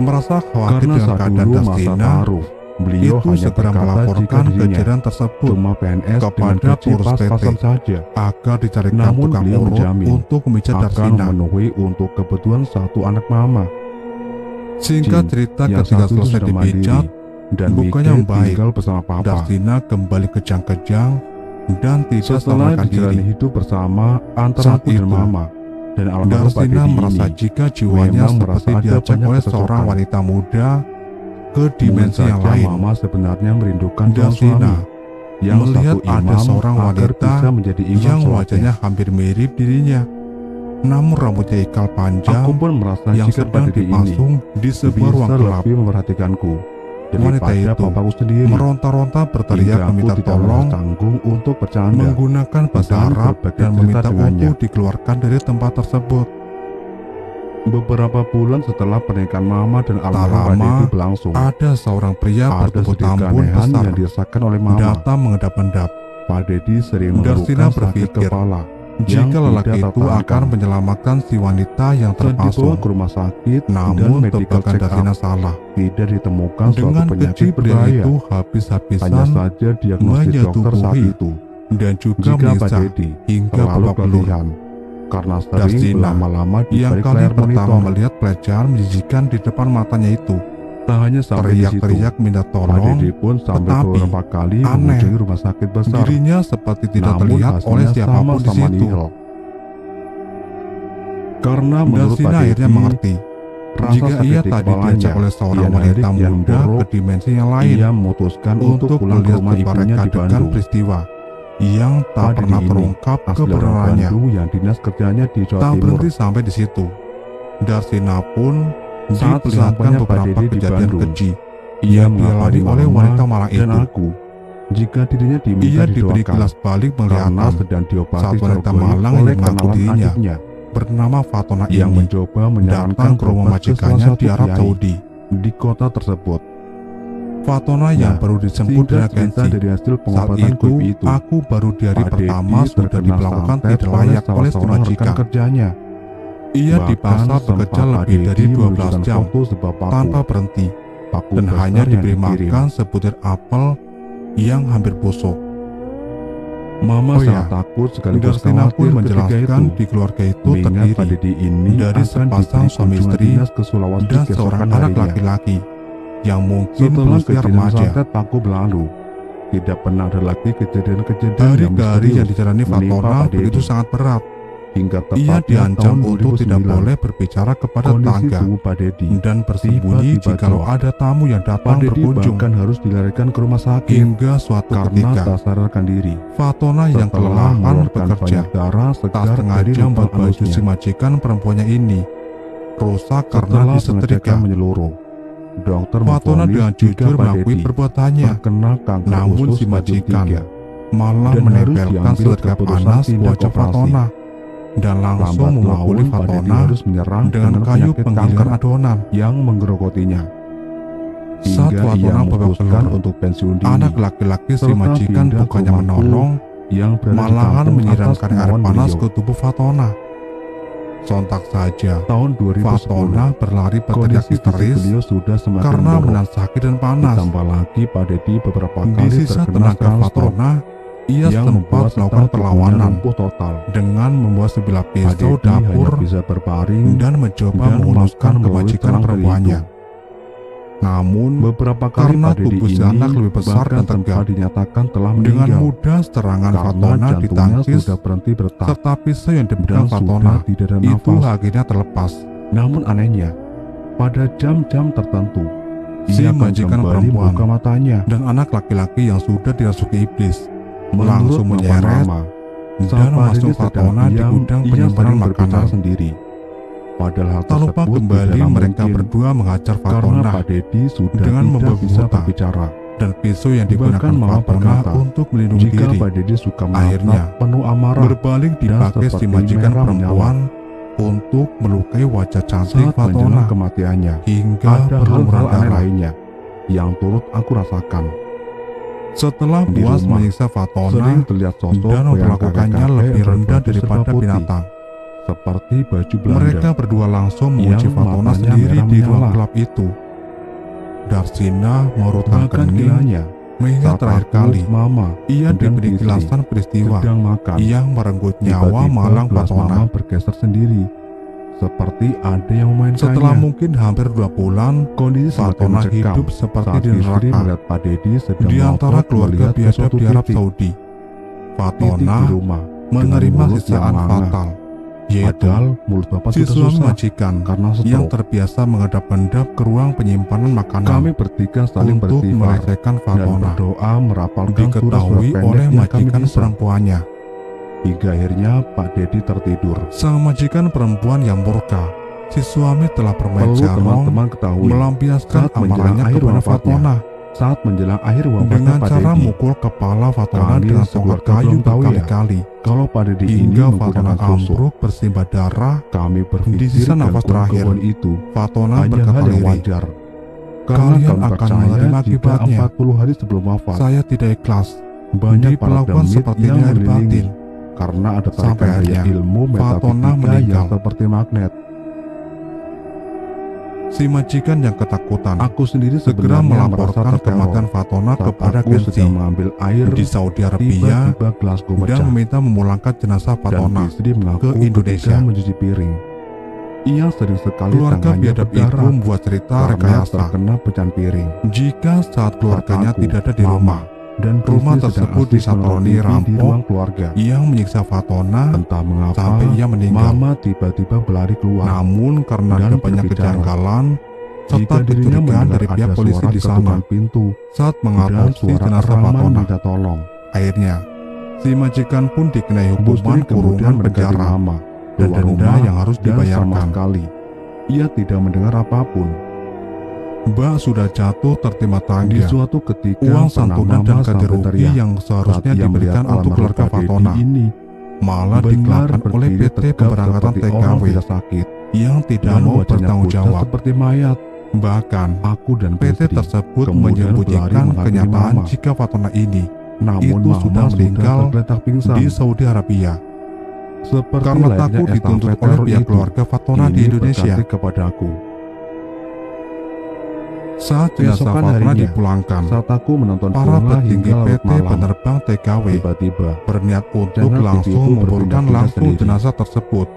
A: merasa khawatir
B: Karena
A: dengan
B: saat
A: keadaan
B: dulu masa
A: Darsina,
B: taruh, beliau
A: itu
B: hanya
A: segera
B: berkata jika
A: melaporkan
B: dirinya
A: kejadian tersebut
B: cuma PNS dengan
A: kepada
B: gaji
A: pengurus PT
B: pas-pasan saja,
A: agar dicarikan
B: Namun
A: tukang
B: beliau
A: urut
B: menjamin
A: untuk memijat
B: akan
A: Darsina.
B: memenuhi untuk kebutuhan satu anak mama.
A: Singkat
B: Jin,
A: cerita,
B: yang
A: ketika
B: satu
A: selesai
B: sudah mandiri
A: dipijat,
B: dan
A: bukannya
B: Mike
A: membaik.
B: tinggal bersama papa.
A: Darsina kembali kejang-kejang dan tidak
B: Setelah
A: sadarkan
B: dijalani
A: diri.
B: hidup bersama antara
A: Saat
B: aku dan
A: itu,
B: mama dan almarhum Pak
A: Darsina
B: Dedi
A: merasa
B: ini,
A: jika jiwanya
B: memang merasa
A: seperti
B: ada
A: diajak
B: banyak
A: oleh
B: kecocokan.
A: seorang wanita muda ke
B: mungkin
A: dimensi yang
B: saja
A: lain.
B: mama sebenarnya merindukan calon
A: Darsina
B: suami yang
A: melihat
B: satu
A: ada
B: imam
A: seorang
B: agar
A: wanita
B: bisa menjadi imam
A: yang
B: sholatnya.
A: wajahnya hampir mirip dirinya, namun rambutnya ikal panjang
B: Aku pun merasa
A: yang
B: jika Pak
A: sedang
B: Dedi ini
A: dipasung di sebuah
B: bisa
A: ruang gelap.
B: lebih memperhatikanku
A: Wanita
B: daripada
A: itu
B: papaku sendiri.
A: meronta-ronta berteriak
B: Hingga aku
A: meminta
B: tidak
A: tolong
B: merasa canggung untuk bercanda.
A: menggunakan bahasa
B: dan
A: Arab
B: berbagi
A: dan
B: cerita
A: meminta
B: dengannya.
A: untuk dikeluarkan dari tempat tersebut.
B: Beberapa bulan setelah pernikahan Mama dan
A: Tak
B: almarhum Pak
A: lama,
B: Dedi berlangsung,
A: ada seorang pria
B: ada
A: bertubuh
B: sedikit
A: tambun
B: keanehan
A: besar
B: yang dirasakan oleh Mama.
A: datang mengendap-endap.
B: Pak Dedi sering
A: Darsina
B: mengeluhkan sakit
A: berpikir,
B: kepala
A: jika
B: yang
A: lelaki
B: tidak
A: itu
B: tertahankan.
A: akan menyelamatkan si wanita yang
B: Saat dibawa
A: terpasung.
B: ke rumah sakit dan
A: Namun
B: medical
A: tebakan
B: check
A: Darsina
B: up,
A: salah.
B: tidak ditemukan suatu
A: Dengan
B: penyakit
A: keji pria
B: berbahaya.
A: itu
B: Hanya
A: habis-habisan
B: saja diagnosis dokter saat
A: menyetubuhi
B: itu.
A: dan juga
B: Jika Pak
A: menyiksa
B: Dedi
A: hingga
B: terlalu
A: babak belur.
B: keletihan karena sering
A: Darsina
B: lama-lama di
A: yang
B: balik
A: kali
B: layar
A: pertama
B: monitor.
A: melihat pelecehan menjijikan di depan matanya itu,
B: Tak hanya sampai di situ,
A: teriak-teriak minta
B: Pak
A: tolong.
B: Dedi pun sampai
A: tetapi
B: beberapa kali
A: aneh,
B: mengunjungi rumah sakit besar.
A: dirinya seperti tidak
B: Namun
A: terlihat
B: hasilnya
A: oleh siapapun di
B: sama-sama
A: situ.
B: nihil. Karena menurut Pak
A: Darsina akhirnya
B: Dedi,
A: mengerti
B: rasa
A: jika
B: sakit
A: ia
B: di
A: tadi
B: kepalanya
A: diajak oleh seorang
B: kian hari
A: wanita
B: kian
A: muda
B: buruk.
A: ke dimensi yang lain
B: Ia memutuskan untuk
A: untuk
B: pulang ke
A: melihat
B: rumah ibunya di
A: kebarekadegan
B: Bandung.
A: peristiwa yang tak
B: Pak
A: pernah
B: Dedi ini
A: terungkap
B: asli orang
A: kebenarannya.
B: Bandung yang dinas kerjanya di Jawa
A: Tak
B: Timur.
A: berhenti sampai di situ. Darsina pun
B: Saat
A: diperlihatkan
B: sesampainya Pak
A: beberapa
B: Dedi di
A: kejadian
B: Bandung,
A: keji
B: ia
A: yang dialami
B: mengabari
A: oleh
B: Mama
A: wanita malang
B: dan
A: itu.
B: aku jika dirinya diminta
A: Ia diberi
B: didoakan
A: kilas balik
B: karena
A: penglihatan
B: sedang diobati
A: saat wanita
B: secara goib
A: malang
B: oleh
A: yang mengaku
B: kenalan
A: dirinya
B: adiknya
A: bernama Fatona
B: yang
A: ini
B: mencoba menyarankan
A: datang ke rumah
B: berobat ke salah
A: majikannya
B: satu
A: di Arab
B: kiai
A: Saudi.
B: di kota tersebut.
A: Fatona yang
B: Nah,
A: baru dijemput dari
B: singkat cerita
A: agensi.
B: dari hasil
A: Saat
B: pengobatan
A: itu,
B: goib itu,
A: aku baru di hari
B: Pak
A: pertama
B: Dedi
A: sudah
B: terkena
A: diperlakukan
B: santet
A: tidak layak
B: salah
A: oleh si
B: seorang rekan
A: majikan.
B: kerjanya.
A: Ia
B: Bahkan
A: dipaksa bekerja
B: sempat Pak
A: lebih dari
B: Dedi
A: 12
B: menunjukkan
A: jam
B: foto sebab paku,
A: tanpa berhenti
B: paku
A: dan
B: besar
A: hanya
B: yang
A: diberi
B: dikirim.
A: makan sebutir apel yang hampir busuk.
B: Mama
A: Oh
B: sangat
A: ya,
B: takut sekaligus
A: Darsina
B: khawatir
A: pun
B: ketika
A: menjelaskan
B: itu,
A: di keluarga itu
B: mengingat Pak
A: terdiri
B: Dedi ini
A: dari
B: akan
A: sepasang
B: diberi
A: suami
B: kunjungan
A: istri
B: dinas ke Sulawesi
A: dan
B: keesokan
A: seorang anak
B: harinya.
A: laki-laki yang mungkin
B: Setelah
A: berusia
B: kejadian
A: remaja.
B: santet paku berlalu, tidak pernah ada lagi kejadian-kejadian yang
A: Hari-hari yang
B: misterius
A: dijalani
B: menimpa
A: Fatona
B: Pak Dedi.
A: begitu sangat berat.
B: Hingga
A: Ia
B: tepatnya
A: diancam
B: tahun
A: untuk tidak
B: 2009,
A: boleh berbicara kepada
B: kondisi
A: tetangga
B: tubuh Pak Dedi
A: dan bersembunyi
B: tiba-tiba
A: jikalau
B: drop.
A: ada tamu yang
B: Pak
A: datang
B: Dedi
A: berkunjung.
B: bahkan harus dilarikan ke rumah sakit
A: Hingga suatu
B: karena
A: ketika,
B: tak sadarkan diri.
A: Fatona yang
B: Setelah
A: kelelahan
B: mengeluarkan
A: bekerja
B: banyak darah
A: tak
B: segar
A: sengaja
B: dari lubang
A: membuat baju si
B: anusnya.
A: majikan perempuannya ini rusak karena
B: Setelah
A: disetrika.
B: pengecekan menyeluruh, dokter
A: Fatona
B: memvonis
A: dengan
B: jika
A: jujur
B: Pak
A: mengakui
B: Dedi
A: perbuatannya.
B: terkena kanker
A: Namun
B: usus
A: si
B: stadium
A: majikan
B: 3
A: malah
B: dan harus
A: menempelkan
B: diambil
A: setegak
B: keputusan
A: panas ke
B: tindak
A: wajah
B: operasi.
A: Fatona dan langsung
B: Lambat
A: memukuli
B: laun Pak Dedi
A: Fatona
B: harus menyerang
A: dengan kayu
B: penyakit
A: penggilingan
B: kanker
A: adonan.
B: yang menggerogotinya.
A: Saat
B: Hingga ia
A: Fatona babak
B: memutuskan
A: belur,
B: untuk pensiun dini.
A: anak laki-laki si
B: serta
A: majikan
B: pindah ke
A: bukannya
B: rumahku
A: menolong,
B: yang berada di
A: malahan
B: kampung atas
A: menyiramkan air
B: kemauan
A: panas
B: beliau.
A: ke tubuh Fatona. Sontak saja,
B: Tahun 2010,
A: Fatona berlari berteriak
B: kondisi fisik
A: histeris
B: beliau sudah semakin
A: karena
B: menurun.
A: menahan sakit dan panas.
B: Ditambah lagi Pak Dedi beberapa
A: Di
B: kali
A: sisa
B: terkena
A: tenaga
B: serangan stroke
A: Fatona, ia
B: yang
A: sempat
B: membuat
A: melakukan
B: setengah tubuhnya
A: perlawanan
B: lumpuh total.
A: dengan membawa sebilah
B: Pak
A: pisau
B: Dedi
A: dapur
B: hanya bisa berbaring
A: dan mencoba
B: dan
A: menghunuskan
B: makan
A: ke
B: melalui
A: majikan
B: tulang
A: perempuannya.
B: hidung.
A: Namun,
B: Beberapa kali
A: karena
B: Pak Dedi
A: tubuh si
B: ini
A: anak lebih besar
B: bahkan
A: dan tegap,
B: sempat dinyatakan telah
A: dengan
B: meninggal
A: mudah serangan
B: karena
A: Fatona
B: jantungnya
A: ditangkis
B: sudah berhenti berdetak
A: serta pisau yang
B: dan
A: dipegang Fatona
B: sudah tidak ada
A: itu
B: nafas.
A: akhirnya terlepas.
B: Namun anehnya, pada jam-jam tertentu,
A: Si
B: ia akan
A: majikan
B: kembali
A: perempuan
B: membuka matanya.
A: dan anak laki-laki yang sudah dirasuki iblis
B: Menurut
A: langsung
B: Bapak
A: menyeret
B: Mama,
A: dan
B: saat Pak
A: masuk
B: Dedi sedang
A: Fatona di
B: diam,
A: gudang
B: ia
A: penyimpanan
B: sering berbicara
A: makanan.
B: sendiri. Padahal hal
A: Tak lupa
B: tersebut
A: kembali
B: tidaklah
A: mereka
B: mungkin,
A: berdua mengajar
B: karena
A: Fatona
B: Pak Dedi sudah
A: dengan
B: tidak
A: membawa
B: bisa
A: buta
B: berbicara.
A: dan pisau yang
B: Bahkan
A: digunakan
B: Mama
A: Fatona
B: berkata,
A: untuk melindungi
B: jika
A: diri.
B: Pak Dedi suka
A: Akhirnya,
B: menatap penuh amarah
A: Berbalik
B: dan
A: dipakai si
B: seperti
A: majikan
B: merah
A: perempuan untuk melukai wajah cantik
B: saat menjelang
A: Fatona
B: kematiannya.
A: hingga
B: Ada
A: berlumuran
B: hal-hal aneh
A: darah.
B: lainnya yang turut aku rasakan.
A: Setelah
B: Di
A: puas
B: rumah,
A: menyiksa Fatona
B: Sering terlihat sosok
A: dan
B: yang
A: memperlakukannya
B: kakek-kakek
A: lebih rendah
B: berbaju serba
A: daripada
B: putih,
A: binatang,
B: seperti baju Belanda.
A: mereka berdua langsung menguji
B: yang
A: Fatona
B: matanya
A: sendiri
B: merah
A: di ruang
B: menyala.
A: gelap itu. Darsina merutkan
B: Bahkan
A: kening
B: kiranya
A: mengingat
B: saat
A: terakhir
B: aku,
A: kali
B: Mama
A: ia
B: dan
A: diberi
B: istri
A: kilasan peristiwa
B: sedang makan,
A: yang merenggut nyawa
B: tiba-tiba
A: malang
B: gelas Mama
A: Fatona.
B: bergeser sendiri, seperti ada yang memainkannya.
A: Setelah mungkin hampir 2 bulan,
B: Kondisi semakin
A: Fatona
B: mencekam
A: hidup seperti
B: saat
A: di
B: istri
A: neraka
B: melihat Pak Dedi sedang
A: di antara
B: ngotot
A: keluarga
B: melihat ke
A: biadab
B: suatu
A: di Arab
B: titik.
A: Saudi.
B: Titik
A: Fatona
B: di rumah
A: menerima
B: mulut
A: sisaan
B: yang manganga.
A: fatal, yaitu
B: Padahal mulut Bapak
A: si
B: sudah
A: suami
B: susah
A: majikan
B: karena
A: yang
B: stroke.
A: terbiasa menghadap-hadap ke ruang penyimpanan makanan
B: Kami bertiga saling
A: untuk
B: beristighfar
A: melecehkan
B: dan
A: Fatona.
B: berdoa merapalkan
A: Diketahui
B: surat-surat pendek
A: oleh
B: yang kami
A: majikan
B: bisa.
A: perempuannya.
B: Hingga akhirnya Pak Dedi tertidur.
A: Sang majikan perempuan yang murka Si suami telah bermain
B: Perlu
A: jarong
B: teman-teman ketahui,
A: melampiaskan
B: saat menjelang
A: amarahnya
B: akhir
A: kepada
B: wafatnya,
A: Fatona
B: saat menjelang akhir wafatnya
A: dengan
B: Pak
A: cara
B: Dedi,
A: mukul kepala Fatona
B: Kami
A: dengan tongkat
B: sekeluarga
A: kayu
B: belum tahu ya,
A: berkali-kali
B: kalau Pak Dedi ini
A: hingga Fatona
B: menggunakan tusuk.
A: ambruk bersimbah darah.
B: Kami
A: Di
B: berpikir
A: sisa nafas terakhir,
B: gangguan itu
A: Fatona
B: hanya
A: berkata
B: hal yang
A: lirih,
B: wajar. Karena
A: "Kalian
B: kami
A: akan
B: percaya
A: menerima
B: jika
A: akibatnya.
B: 40 hari sebelum wafat,
A: Saya tidak ikhlas
B: banyak para
A: diperlakukan
B: demit
A: seperti
B: yang
A: lahir
B: mengelilingi
A: batin."
B: karena ada
A: Sampai
B: tarikan daya
A: akhirnya,
B: ilmu
A: Fatona
B: metafisika
A: meninggal.
B: yang seperti magnet.
A: Si majikan yang ketakutan
B: Aku sendiri
A: segera
B: sebenarnya merasa
A: melaporkan
B: terteror
A: kematian Fatona
B: saat
A: kepada
B: aku
A: Gensi
B: sedang mengambil air
A: di Saudi Arabia
B: tiba-tiba gelasku
A: dan
B: pecah
A: meminta memulangkan jenazah
B: dan
A: Fatona
B: istri mengaku
A: ke Indonesia.
B: ketika mencuci piring. Ia sering sekali
A: Keluarga
B: tangannya
A: biadab itu
B: berdarah
A: membuat cerita
B: karena
A: rekayasa
B: terkena pecahan piring.
A: jika saat keluarganya
B: Saat aku,
A: tidak ada di
B: Mama,
A: rumah.
B: dan
A: Rumah
B: istri sedang
A: tersebut
B: asik
A: disatroni
B: menonton TV di
A: rampok
B: ruang keluarga.
A: yang menyiksa Fatona
B: Entah mengapa,
A: sampai ia meninggal.
B: Mama tiba-tiba berlari keluar.
A: Namun karena
B: dan
A: ada banyak
B: berbicara.
A: kejanggalan serta
B: Jika dirinya
A: kecurigaan
B: mendengar
A: dari pihak
B: ada
A: polisi
B: suara
A: di sana
B: ketukan pintu
A: saat
B: dan
A: mengadopsi
B: suara
A: jenazah
B: Rahman
A: Fatona.
B: minta tolong.
A: Akhirnya, si majikan pun dikenai
B: Bu
A: hukuman
B: Sri kemudian
A: kurungan
B: mendekati
A: penjara
B: Mama
A: dan
B: keluar
A: denda
B: rumah
A: yang harus
B: dan sama
A: dibayarkan.
B: sekali ia tidak mendengar apapun.
A: Mbak sudah jatuh tertimpa
B: Di
A: tangga.
B: suatu ketika
A: Uang
B: pernah
A: santunan dan
B: Mama
A: ganti
B: sampai
A: rugi
B: teriak
A: yang seharusnya
B: saat ia
A: diberikan
B: melihat
A: untuk keluarga
B: almarhum Pak Dedi
A: Fatona
B: ini
A: malah
B: benar
A: dikeluarkan oleh
B: berdiri
A: PT
B: tegap
A: Pemberangkatan
B: seperti orang
A: TKW
B: tidak sakit
A: yang tidak
B: dan
A: mau
B: wajahnya
A: bertanggung
B: pucat
A: jawab.
B: seperti mayat.
A: Bahkan,
B: Aku dan Bu
A: PT
B: Sri
A: tersebut
B: kemudian
A: menyembunyikan
B: berlari menghakimi
A: kenyataan
B: Mama.
A: jika Fatona ini
B: Namun
A: itu
B: Mama
A: sudah meninggal
B: tergeletak pingsan.
A: di Saudi Arabia
B: Seperti
A: karena
B: layaknya
A: takut dituntut
B: estafet
A: oleh
B: teror
A: pihak
B: itu,
A: keluarga Fatona di
B: ini
A: Indonesia.
B: berganti kepadaku.
A: Saat jenazah
B: Keesokan
A: Fatona
B: harinya,
A: dipulangkan,
B: saat aku menonton
A: para
B: bola
A: petinggi
B: hingga larut
A: PT
B: malam,
A: penerbang TKW
B: tiba-tiba
A: berniat untuk
B: channel TV
A: langsung
B: itu
A: menguburkan
B: berpindah-pindah
A: langsung
B: sendiri.
A: jenazah tersebut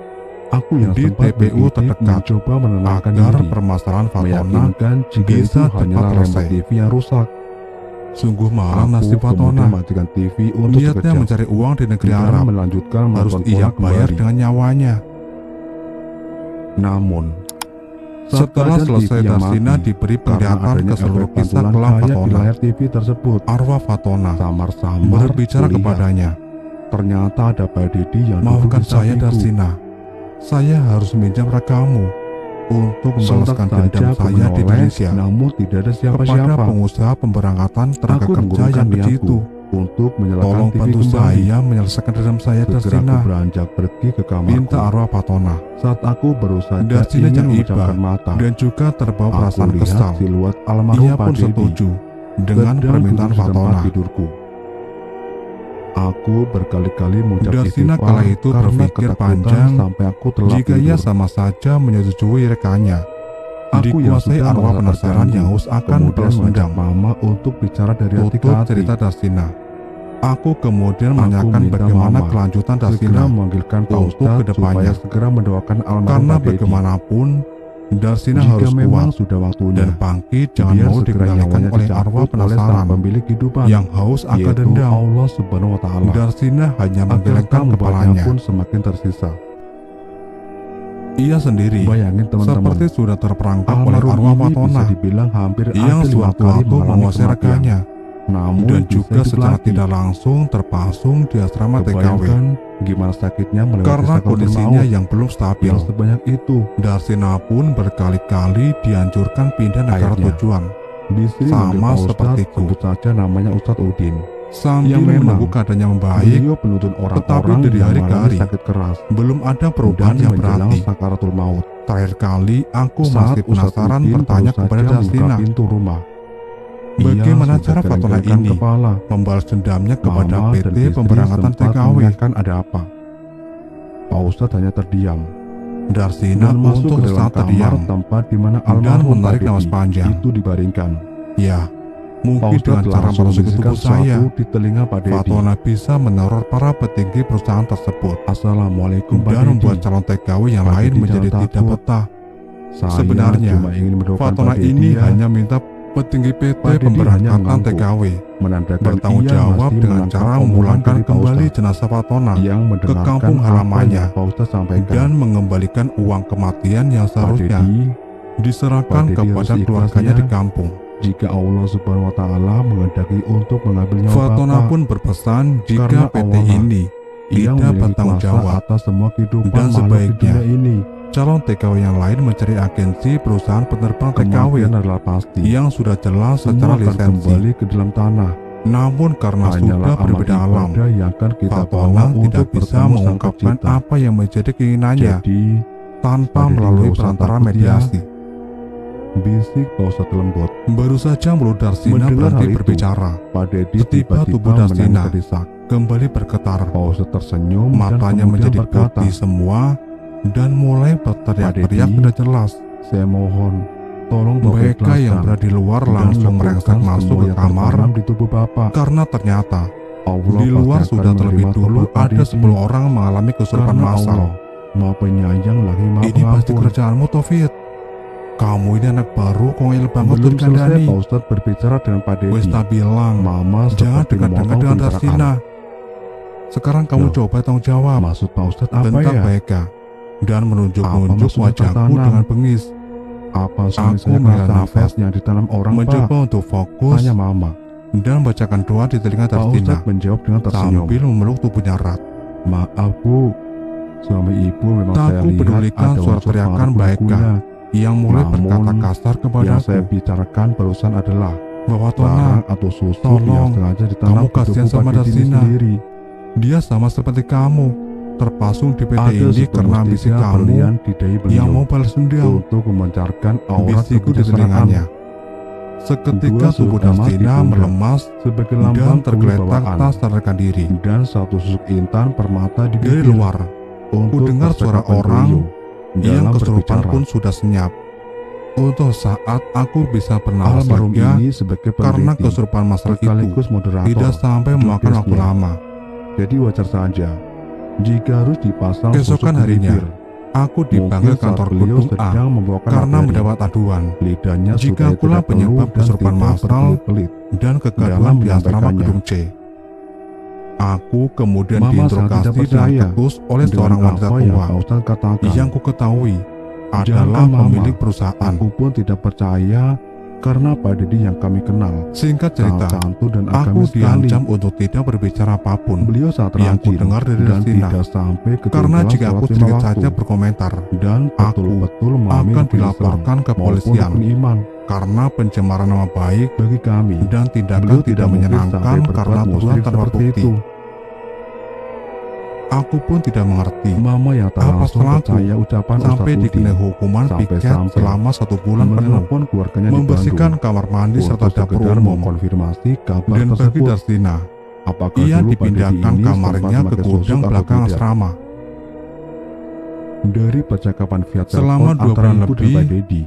B: Aku yang
A: di
B: sempat
A: TPU
B: berpikir
A: terdekat
B: mencoba menenangkan
A: agar
B: diri,
A: permasalahan Fatona
B: meyakinkan jika
A: bisa
B: itu
A: cepat
B: hanyalah remote
A: selesai.
B: TV yang rusak.
A: Sungguh malang
B: Aku
A: nasib
B: kemudian
A: Fatona.
B: mematikan TV untuk
A: Niatnya
B: sekejap
A: mencari uang di negeri
B: dan
A: Arab,
B: melanjutkan
A: harus
B: menonton
A: ia
B: bola
A: bayar
B: kembali.
A: dengan nyawanya.
B: Namun, saat
A: Setelah
B: keadaan
A: selesai
B: TV yang
A: Darsina
B: mati,
A: diberi
B: karena
A: penglihatan
B: adanya
A: ke seluruh
B: efek
A: kisah
B: pantulan
A: kelam
B: cahaya di
A: Fatona,
B: layar TV tersebut,
A: arwah Fatona
B: samar-samar
A: berbicara
B: kulihat.
A: kepadanya,
B: Ternyata ada Pak Dedi yang
A: "Maafkan
B: duduk di
A: saya
B: sampingku.
A: Darsina, saya harus meminjam ragamu untuk
B: Sontak
A: membalaskan
B: saja
A: dendam
B: aku
A: saya di
B: menoleh,
A: Indonesia
B: namun tidak ada
A: kepada
B: siapa-siapa.
A: pengusaha pemberangkatan tenaga
B: Aku
A: kerja
B: mengurungkan
A: yang keji
B: niatku
A: itu.
B: untuk menyalakan
A: Tolong
B: TV
A: bantu
B: kembali.
A: saya menyelesaikan dendam saya,
B: Segera aku
A: Darsina,"
B: beranjak pergi ke kamarku.
A: minta arwah Fatona.
B: Saat aku baru saja
A: Darsina
B: ingin
A: yang iba
B: memejamkan mata,
A: dan juga terbawa
B: aku
A: perasaan
B: lihat
A: kesal.
B: siluet almarhum
A: Ia
B: Pak
A: pun
B: Dedi
A: setuju dengan
B: sedang
A: permintaan
B: duduk di tempat
A: Fatona.
B: tidurku. Aku berkali-kali mengucap
A: Darsina
B: istighfar
A: kala itu
B: karena
A: berpikir
B: ketakutan
A: panjang
B: sampai aku terlelap
A: jika ia
B: tidur.
A: sama saja menyetujui rekannya.
B: Aku yang
A: Dikuasai
B: sudah
A: arwah
B: merasa
A: penasaran
B: terganggu,
A: yang haus akan
B: kemudian
A: balas
B: mengajak
A: dendam.
B: Mama untuk bicara dari hati ke
A: Tutup
B: hati.
A: cerita Darsina. Aku kemudian
B: Aku
A: menanyakan
B: minta
A: bagaimana
B: Mama
A: kelanjutan
B: segera
A: Darsina.
B: memanggilkan Pak
A: untuk
B: Ustadz
A: kedepannya.
B: supaya segera mendoakan almarhum
A: Karena
B: Pak Dedi.
A: bagaimanapun Darsina
B: Jika
A: harus
B: memang
A: kuat
B: sudah waktunya,
A: dan bangkit, jangan
B: biar
A: mau
B: segera
A: dikendalikan
B: nyawanya
A: oleh
B: dicabut
A: arwah
B: oleh sang
A: penasaran
B: pemilik kehidupan,
A: yang haus akan
B: yaitu
A: dendam.
B: Allah Subhanahu wa Ta'ala.
A: Darsina hanya
B: Agar
A: menggelengkan
B: membuatnya
A: kepalanya.
B: pun semakin tersisa.
A: Ia sendiri
B: Bayangin teman-teman,
A: seperti sudah terperangkap oleh
B: almarhum
A: arwah
B: ini bisa
A: Fatona
B: dibilang hampir
A: yang
B: ada 5 kali
A: sewaktu-waktu
B: mengalami
A: menguasai
B: kematian.
A: rekannya
B: Namun
A: dan
B: bisa
A: juga
B: hidup
A: secara
B: lagi.
A: tidak langsung terpasung di asrama TKW
B: Kebayangkan gimana sakitnya melewati
A: karena
B: sakaratul
A: kondisinya
B: maut
A: yang belum stabil.
B: yang sebanyak itu.
A: Darsina pun berkali-kali dianjurkan pindah negara
B: Akhirnya,
A: tujuan
B: Bisri
A: Sama
B: manggil Pak Ustadz,
A: sepertiku.
B: sebut saja namanya Ustadz Udin.
A: sambil
B: Yang memang
A: menunggu keadaannya membaik.
B: Beliau penuntun orang-orang
A: dari
B: yang
A: hari ke
B: mengalami
A: hari,
B: sakit keras
A: Belum ada perubahan
B: dan
A: yang
B: menjelang
A: berarti.
B: sakaratul maut.
A: Terakhir kali aku
B: Saat
A: masih
B: Ustadz
A: penasaran
B: Udin
A: bertanya
B: baru
A: kepada
B: saja membuka
A: Darsina,
B: pintu rumah.
A: bagaimana
B: Ia
A: cara
B: sudah
A: Fatona
B: geleng-gelengkan
A: ini
B: kepala.
A: membalas dendamnya kepada
B: Mama dan
A: PT
B: istri
A: Pemberangkatan
B: sempat
A: TKW.
B: menanyakan ada apa. Pak Ustadz hanya terdiam
A: Darsina
B: dan masuk
A: untuk
B: ke dalam
A: sesaat
B: kamar
A: terdiam
B: tempat di mana
A: dan
B: almarhum Pak
A: menarik nafas
B: Dedi
A: panjang.
B: itu dibaringkan.
A: Ya,
B: Pak
A: mungkin dengan
B: Ustadz
A: cara
B: langsung
A: merasuki
B: membisikkan
A: tubuh saya,
B: sesuatu di telinga Pak Dedi.
A: Fatona bisa meneror para petinggi perusahaan tersebut
B: Assalamualaikum Pak
A: dan
B: Dedi.
A: membuat calon TKW yang
B: Pak
A: lain
B: Dedi
A: menjadi
B: jangan
A: tidak
B: takut.
A: betah.
B: Saya
A: Sebenarnya,
B: cuma ingin mendoakan
A: Fatona
B: Pak Dedi
A: ini
B: ya.
A: hanya minta petinggi PT
B: Pak Dedi hanya
A: Pemberangkatan
B: mengangguk,
A: TKW
B: menandakan
A: bertanggung
B: ia
A: jawab
B: masih
A: dengan
B: menangkap
A: cara
B: omongan
A: memulangkan
B: dari Pak
A: kembali
B: Ustadz
A: jenazah Fatona
B: yang mendengarkan
A: kampung
B: apa
A: halamannya
B: yang Pak Ustadz sampaikan.
A: dan mengembalikan uang kematian yang
B: Pak
A: seharusnya
B: Dedi,
A: diserahkan
B: Pak Dedi
A: kepada
B: harus ikhlas
A: keluarganya
B: ya.
A: di kampung.
B: jika Allah Subhanahu wa Ta'ala menghendaki untuk mengambil nyawa
A: Fatona
B: Bapak,
A: pun berpesan
B: Karena
A: jika PT
B: Allah lah
A: ini
B: ia
A: tidak
B: memiliki
A: bertanggung
B: kuasa
A: jawab
B: atas semua kehidupan
A: dan
B: makhluk di
A: sebaiknya
B: dunia ini.
A: calon TKW yang lain mencari agensi perusahaan penerbang
B: Kematian
A: TKW
B: adalah pasti.
A: yang sudah jelas
B: Semua
A: secara
B: akan
A: lisensi.
B: kembali ke dalam tanah.
A: Namun karena sudah
B: Hanyalah amal
A: berbeda alam,
B: ibadah yang akan kita bawa
A: Fatona
B: untuk
A: tidak bisa
B: bertemu Sang
A: mengungkapkan
B: Pencipta.
A: apa yang menjadi keinginannya
B: Jadi,
A: tanpa
B: Pak Dedi
A: melalui
B: nggak usah
A: perantara
B: takut ya.
A: mediasi.
B: bisik Pak Ustadz lembut.
A: Baru saja mulut Darsina
B: Mendengar
A: berhenti
B: hal itu,
A: berbicara.
B: Pak Dedi
A: Setiba
B: tiba-tiba
A: tubuh Darsina
B: menangis terdesak.
A: kembali bergetar.
B: Pak Ustadz tersenyum dan
A: Matanya
B: kemudian
A: menjadi
B: berkata,
A: putih semua dan mulai berteriak-teriak
B: Dedi,
A: tidak jelas.
B: saya mohon, tolong Bapak
A: Mereka yang
B: ikhlaskan
A: berada di luar
B: dan
A: langsung
B: leburkan
A: merengsek masuk
B: semua
A: ke
B: yang
A: kamar
B: tertanam di tubuh Bapak.
A: karena ternyata
B: Allah
A: di luar
B: pasti
A: sudah
B: akan
A: terlebih
B: menerima
A: dulu
B: tobat Pak
A: ada
B: Dedi.
A: 10 orang mengalami kesurupan
B: Karena
A: massal.
B: Allah Maha Penyayang lagi Maha
A: Ini pasti
B: Pengampun.
A: kerjaanmu, Taufid. Kamu ini anak baru, kongel banget
B: Belum
A: dari
B: selesai
A: kandani.
B: Pak Ustadz berbicara dengan Pak Dedi.
A: Wes tak bilang,
B: Mama
A: jangan
B: seperti
A: dekat-dekat
B: memotong
A: dengan
B: pembicaraan.
A: Darsina. Sekarang kamu
B: Loh,
A: coba tanggung jawab.
B: Maksud Pak Ustadz apa
A: Bentak
B: ya?
A: Baika dan
B: Apa
A: menunjuk-nunjuk
B: maksudnya
A: wajahku
B: tertanam?
A: dengan bengis.
B: Apa
A: Aku
B: suami saya
A: menghela
B: kena
A: nafas,
B: nafas yang ditanam orang
A: mencoba
B: Pak?
A: untuk fokus
B: Tanya Mama.
A: dan bacakan doa di telinga
B: Pak
A: Darsina
B: Ustadz menjawab dengan tersenyum.
A: sambil memeluk tubuhnya erat.
B: Maaf Bu, suami ibu memang
A: Tak
B: saya
A: ku
B: lihat
A: pedulikan
B: ada
A: suara
B: unsur
A: teriakan
B: pengaruh
A: Baika
B: guna.
A: yang mulai
B: Namun,
A: berkata kasar
B: Yang saya
A: kepadaku,
B: bicarakan barusan adalah
A: bahwa Tona,
B: barang atau susu
A: tolong,
B: yang sengaja ditanam
A: kamu
B: di
A: kasihan
B: tubuh
A: sama
B: Pak Dedi
A: Darsina.
B: sendiri.
A: dia sama seperti kamu, terpasung di PT
B: Ada
A: ini karena ambisi
B: 1/3
A: kamu
B: berlian di dahi beliau
A: yang mau balas dendam.
B: untuk memancarkan aura
A: Bisiku di
B: kebijaksanaan.
A: telinganya. Seketika
B: Dua
A: tubuh
B: susuk emas
A: Darsina
B: di pundak
A: melemas
B: sebagai
A: dan
B: lambang
A: tergeletak
B: kewibawaan,
A: tak sadarkan diri.
B: dan satu susuk intan permata di
A: Dari
B: bibir
A: luar,
B: untuk
A: dengar suara
B: percakapan
A: orang
B: beliau
A: yang
B: dalam
A: kesurupan
B: berbicara.
A: pun sudah senyap. Untuk saat aku bisa bernapas
B: Almarhum
A: lega
B: ini sebagai
A: karena
B: peneliti
A: kesurupan masalah itu
B: sekaligus moderator
A: tidak sampai memakan waktu
B: jobdesknya.
A: lama.
B: Jadi wajar saja jika harus dipasang
A: Keesokan
B: susuk di
A: harinya,
B: bibir.
A: aku dipanggil
B: Mungkin saat
A: kantor
B: beliau
A: gedung A
B: sedang membawakan
A: karena
B: materi.
A: mendapat aduan
B: Lidahnya
A: jika
B: sudah
A: akulah
B: tidak
A: penyebab
B: keluh dan
A: kesurupan
B: tidak
A: massal
B: berkelit-kelit.
A: dan kegaduhan
B: dalam
A: di asrama
B: menyampaikannya.
A: gedung C. Aku kemudian
B: Mama sangat
A: diinterogasi
B: tidak
A: dengan
B: percaya
A: ketus oleh
B: dengan
A: seorang wanita
B: apa yang
A: tua
B: Pak Ustadz katakan.
A: yang ku ketahui adalah
B: Jangan, Mama.
A: pemilik perusahaan.
B: Aku pun tidak percaya karena Pak Dedi yang kami kenal
A: Singkat cerita,
B: sangat santun dan
A: aku
B: agamis sekali.
A: diancam untuk tidak berbicara apapun
B: Beliau sangat
A: yang ku
B: rajin
A: dengar dari
B: dan
A: Darsina.
B: tidak sampai
A: Karena
B: ketinggalan
A: jika aku
B: sholat lima
A: sedikit
B: waktu.
A: saja berkomentar,
B: Dan
A: aku
B: betul-betul memahami
A: akan
B: rukun
A: dilaporkan
B: Islam
A: ke
B: maupun
A: polisian
B: rukun iman.
A: karena pencemaran nama baik
B: Bagi kami,
A: dan tindakan
B: beliau
A: tidak
B: mungkin
A: menyenangkan
B: sampai
A: karena
B: berbuat
A: tuduhan
B: musyrik
A: tanpa
B: seperti
A: bukti.
B: itu.
A: Aku pun tidak mengerti
B: Mama yang tak
A: apa
B: langsung
A: salahku
B: percaya ucapan
A: sampai
B: Ustadz
A: dikenai
B: Udi.
A: hukuman piket
B: Sampai-sampai
A: selama 1 bulan penuh,
B: menelpon keluarganya di
A: membersihkan
B: Bandung
A: kamar mandi serta
B: untuk
A: dapur
B: sekedar
A: umum.
B: mengkonfirmasi kabar
A: Dan bagi
B: tersebut.
A: Darsina,
B: Apakah
A: ia
B: dulu Pak Dedi
A: dipindahkan
B: ini
A: kamarnya
B: sempat
A: ke
B: memakai
A: gudang
B: susuk atau
A: belakang
B: tidak?
A: asrama.
B: Dari percakapan via
A: Selama
B: telepon
A: 2
B: antara
A: bulan
B: ibu dan
A: lebih,
B: Pak Dedi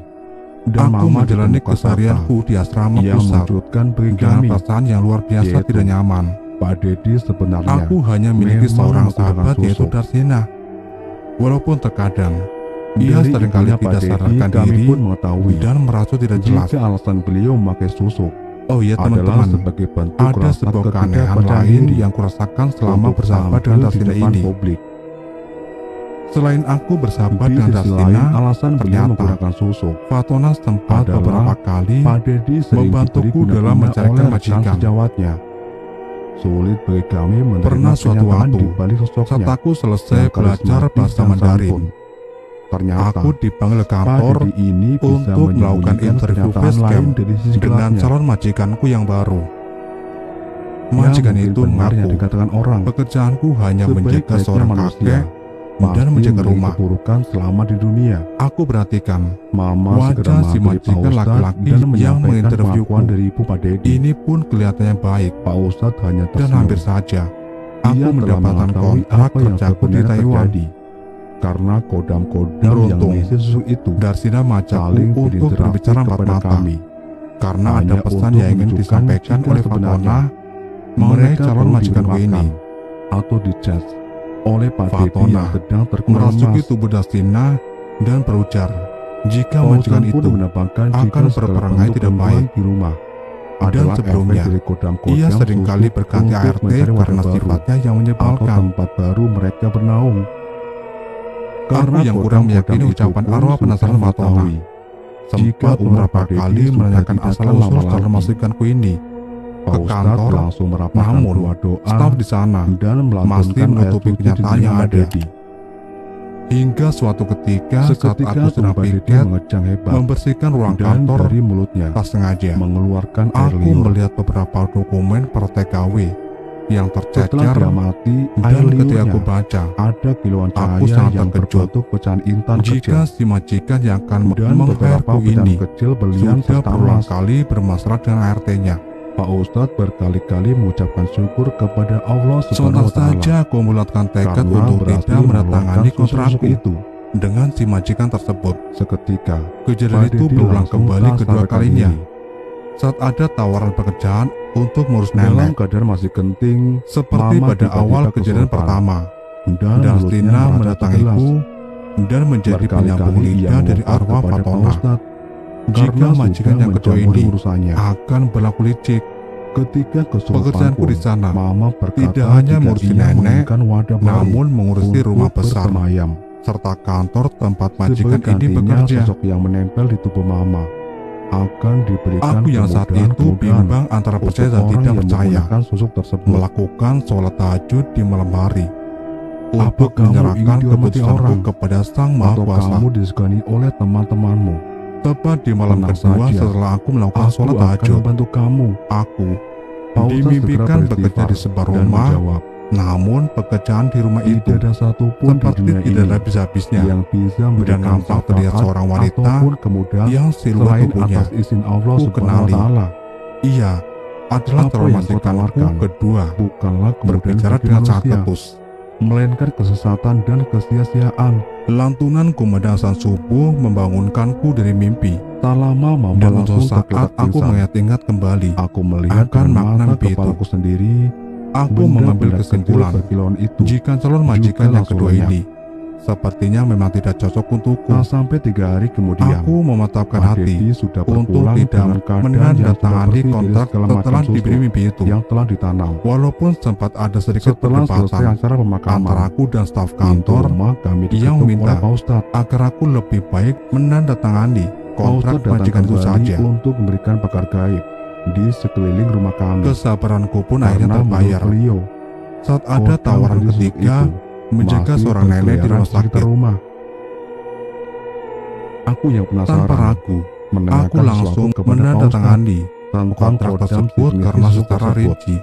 B: dan
A: Aku
B: Mama
A: menjalani
B: di Pemuka
A: keseharianku di asrama
B: Sarta, yang
A: pusat
B: mewujudkan bagi
A: dengan
B: kami
A: perasaan yang luar biasa
B: yaitu
A: tidak nyaman.
B: Pak Dedi sebenarnya
A: Aku hanya memiliki
B: memang
A: seorang
B: menggunakan
A: sahabat yaitu
B: susuk.
A: Darsina. Walaupun terkadang ia
B: Dari
A: seringkali
B: ibunya Pak
A: tidak
B: Dedi,
A: sadarkan
B: kami
A: diri
B: pun mengetahui
A: dan merasa tidak jelas.
B: jika alasan beliau memakai susuk
A: Oh iya
B: adalah
A: teman-teman,
B: sebagai bentuk
A: ada
B: rasa
A: sebuah keanehan
B: ketidakpercayaan
A: lain
B: diri
A: yang kurasakan selama
B: untuk
A: bersahabat
B: tampil
A: dengan
B: di
A: Darsina
B: depan
A: ini.
B: publik.
A: Selain aku bersahabat
B: Di
A: dengan
B: sisi lain,
A: Darsina,
B: alasan beliau
A: ternyata
B: menggunakan susuk
A: Fatona sempat
B: adalah
A: beberapa kali
B: Pak Dedi sering
A: membantuku
B: diberi
A: dalam
B: guna-guna
A: mencarikan
B: oleh rekan
A: majikan.
B: sejawatnya. Sulit bagi kami menerima
A: Pernah suatu
B: kenyataan
A: waktu,
B: di balik sosoknya
A: saat aku selesai
B: yang
A: belajar
B: karismatik
A: bahasa
B: dan
A: Mandarin,
B: santun. Ternyata
A: aku dipanggil
B: Pak
A: kantor
B: Dedi ini bisa
A: untuk melakukan
B: menyembunyikan
A: interview
B: kenyataan
A: face
B: lain
A: cam
B: dari sisi
A: dengan
B: gelapnya.
A: calon majikanku yang baru.
B: Ya,
A: Majikan
B: mungkin
A: itu
B: benar yang
A: mengaku
B: dikatakan orang.
A: pekerjaanku hanya menjaga
B: Sebaik-baiknya
A: seorang
B: manusia
A: kakek dan
B: pasti
A: menjaga
B: memiliki
A: rumah.
B: keburukan selama di dunia.
A: Aku perhatikan
B: Mama segera
A: wajah si
B: menghampiri Pak
A: majikan
B: Ustadz
A: laki-laki
B: dan
A: yang
B: menyampaikan
A: menginterviewku.
B: pengakuan dari ibu Pak Dedi.
A: Ini pun kelihatannya baik
B: Pak Ustadz hanya
A: dan
B: tersenyum.
A: hampir saja
B: Ia
A: aku
B: telah
A: mendapatkan
B: mengetahui
A: kontrak
B: apa yang
A: kerjaku di
B: sebenarnya
A: Taiwan.
B: terjadi. Karena kodam-kodam yang
A: Beruntung,
B: mengisi susuk itu
A: Darsina majakku
B: saling
A: untuk
B: berinteraksi
A: berbicara empat
B: kepada
A: mata
B: kami.
A: karena
B: Hanya
A: ada pesan
B: untuk
A: yang ingin
B: menunjukkan
A: disampaikan
B: jika
A: oleh
B: sebenarnya
A: Fatona mengenai
B: mereka
A: calon
B: perlu
A: majikanku
B: diberi
A: ini.
B: makan atau dicas oleh Pak Dedi
A: Fatona
B: yang sedang terkurung
A: merasuki
B: lemas.
A: tubuh Darsina dan berujar jika
B: Pak
A: majikan
B: Ustadz pun
A: itu
B: menambahkan
A: akan
B: jika segala
A: berperangai
B: bentuk
A: tidak
B: gangguan
A: baik.
B: di rumah
A: Dan
B: adalah
A: sebelumnya,
B: efek dari kodam-kodam
A: ia seringkali
B: susuk
A: berganti
B: untuk
A: ART
B: mencari wadah
A: karena
B: baru
A: sifatnya yang
B: atau
A: menyebalkan.
B: tempat baru mereka bernaung.
A: Aku yang kurang meyakini ucapan arwah penasaran Fatona. Sempat beberapa kali menanyakan asal-usul calon majikanku ini
B: Pak
A: ke
B: Ustadz
A: kantor,
B: langsung merapatkan
A: namun
B: doa-doa
A: staf di sana
B: dan
A: masih
B: melantunkan ayat
A: menutupi
B: suci di
A: kenyataan yang
B: telinga Pak
A: ada.
B: Dedi.
A: Hingga suatu ketika saat
B: Seketika
A: aku sedang
B: tumpah Dede
A: piket
B: mengejang hebat
A: membersihkan ruang
B: dan
A: kantor,
B: dari mulutnya
A: tak sengaja
B: mengeluarkan air
A: aku
B: liur.
A: melihat beberapa dokumen per TKW yang
B: Setelah
A: tercecer,
B: diamati air
A: dan ketika aku
B: liurnya,
A: baca,
B: ada kilauan
A: aku
B: cahaya
A: sangat
B: yang
A: terkejut
B: berbentuk pecahan intan kecil
A: jika si majikan yang akan
B: dan beberapa
A: menghairku
B: pecahan
A: ini
B: kecil berlian
A: sudah
B: serta
A: berulang
B: emas.
A: kali bermasalah dengan ART-nya.
B: Pak Ustadz berkali-kali mengucapkan syukur kepada Allah Subhanahu
A: Sontak
B: wa Ta'ala
A: saja aku membulatkan tekad
B: karena
A: untuk
B: berhasil
A: tidak menandatangani
B: mengeluarkan susuk-susuk
A: kontrakku
B: itu.
A: dengan si majikan tersebut.
B: Seketika
A: Kejadian
B: Pak
A: itu
B: Dede
A: berulang
B: langsung
A: kembali
B: tak
A: kedua
B: sadarkan
A: kalinya
B: diri.
A: saat ada tawaran pekerjaan untuk ngurus
B: Dalam
A: nenek,
B: keadaan masih genting,
A: seperti
B: Mama
A: pada
B: tiba-tiba
A: awal kejadian
B: kesurupan
A: pertama.
B: dan
A: Dan
B: mulutnya
A: Stina
B: merasa
A: mendatangiku
B: terjelas.
A: dan menjadi penyambung
B: Berkali-kali ia
A: lidah dari
B: mengungkap
A: arwah
B: kepada Pak
A: Fatona
B: Ustadz
A: jika
B: karena
A: majikan
B: sudah
A: yang kedua
B: mencampuri
A: ini
B: urusannya.
A: akan berlaku licik.
B: Ketika kesurupan
A: Pekerjaanku
B: pun,
A: di sana
B: Mama berkata
A: tidak hanya
B: jika
A: mengurusi
B: ia
A: nenek,
B: menginginkan wadah baru
A: namun mengurusi
B: untuk
A: rumah besar
B: bersemayam.
A: serta kantor tempat majikan
B: Sebagai
A: ini
B: gantinya,
A: bekerja.
B: sosok yang menempel di tubuh Mama akan diberikan
A: Aku yang saat itu
B: kemudahan-kemudahan
A: bimbang antara
B: untuk
A: percaya dan
B: orang
A: tidak
B: yang
A: percaya
B: menggunakan sosok tersebut.
A: melakukan sholat tahajud di malam hari
B: Apa
A: untuk
B: kamu
A: menyerahkan
B: ingin dihormati
A: keputusanku
B: orang?
A: kepada Sang Maha
B: Atau
A: Kuasa.
B: kamu disegani oleh teman-temanmu?
A: Tepat di malam
B: Tenang
A: kedua
B: saja.
A: setelah aku melakukan
B: Aku
A: sholat
B: akan
A: tahajud,
B: membantu kamu.
A: aku
B: Pak Ustadz
A: dimimpikan
B: segera
A: bekerja
B: beristighfar
A: di sebuah
B: dan
A: rumah,
B: menjawab,
A: namun pekerjaan di rumah itu
B: tidak ada satupun di
A: seperti
B: dunia
A: tidak
B: ini
A: ada habis-habisnya
B: yang bisa
A: dan
B: memberikan
A: nampak terlihat
B: syafaat
A: seorang wanita
B: ataupun kemudahan
A: yang siluet
B: selain
A: tubuhnya
B: atas izin Allah
A: ku
B: Subhanahu wa
A: kenali.
B: Ta'ala.
A: Ia adalah
B: Apa
A: calon
B: yang kau
A: majikanku
B: tawarkan
A: kedua,
B: bukanlah kemudahan
A: berbicara
B: bagi
A: dengan sangat
B: manusia,
A: tepus.
B: melainkan kesesatan dan kesia-siaan.
A: Lantunan kumandang azan subuh membangunkanku dari mimpi,
B: Tak lama Mama
A: dan untuk
B: langsung
A: saat
B: tergeletak
A: aku
B: pingsan.
A: mengingat-ingat kembali,
B: Aku melihat
A: akan
B: dengan
A: makna
B: mata
A: mimpi itu.
B: kepalaku sendiri
A: aku mengambil kesimpulan
B: berkilauan itu
A: jika calon majikan
B: juga
A: yang kedua
B: langsung
A: ini sepertinya memang tidak cocok untukku.
B: tak sampai 3 hari kemudian
A: Aku mematapkan
B: Pak
A: hati
B: Dedi sudah
A: untuk
B: berpulang
A: tidak
B: dengan keadaan yang sudah
A: menandatangani
B: bersih dari
A: kontrak
B: segala macam
A: setelah
B: susuk
A: diberi mimpi itu.
B: yang telah ditanam.
A: Walaupun sempat ada sedikit
B: Setelah selesai
A: perdebatan
B: acara pemakaman,
A: antara aku dan staf
B: pintu
A: kantor
B: rumah kami
A: yang
B: diketuk
A: minta
B: oleh Pak Ustadz.
A: agar aku lebih baik menandatangani
B: Pak
A: kontrak
B: Ustadz datang
A: majikan itu
B: kembali
A: saja.
B: untuk memberikan pagar gaib di sekeliling rumah kami.
A: Kesabaranku pun akhirnya
B: Karena
A: terbayar
B: menurut beliau,
A: saat ada
B: kodam
A: tawaran
B: dari susuk
A: ketiga
B: itu
A: menjaga
B: masih
A: seorang nenek di
B: berkeliaran
A: rumah
B: sekitar
A: sakit.
B: rumah. Aku yang
A: Tanpa
B: penasaran
A: ragu, aku
B: menanyakan
A: langsung
B: sesuatu kepada Pak Ustadz
A: menandatangani
B: tentang
A: kontrak
B: kodam
A: tersebut
B: si
A: karena
B: susuk
A: secara
B: tersebut.
A: rinci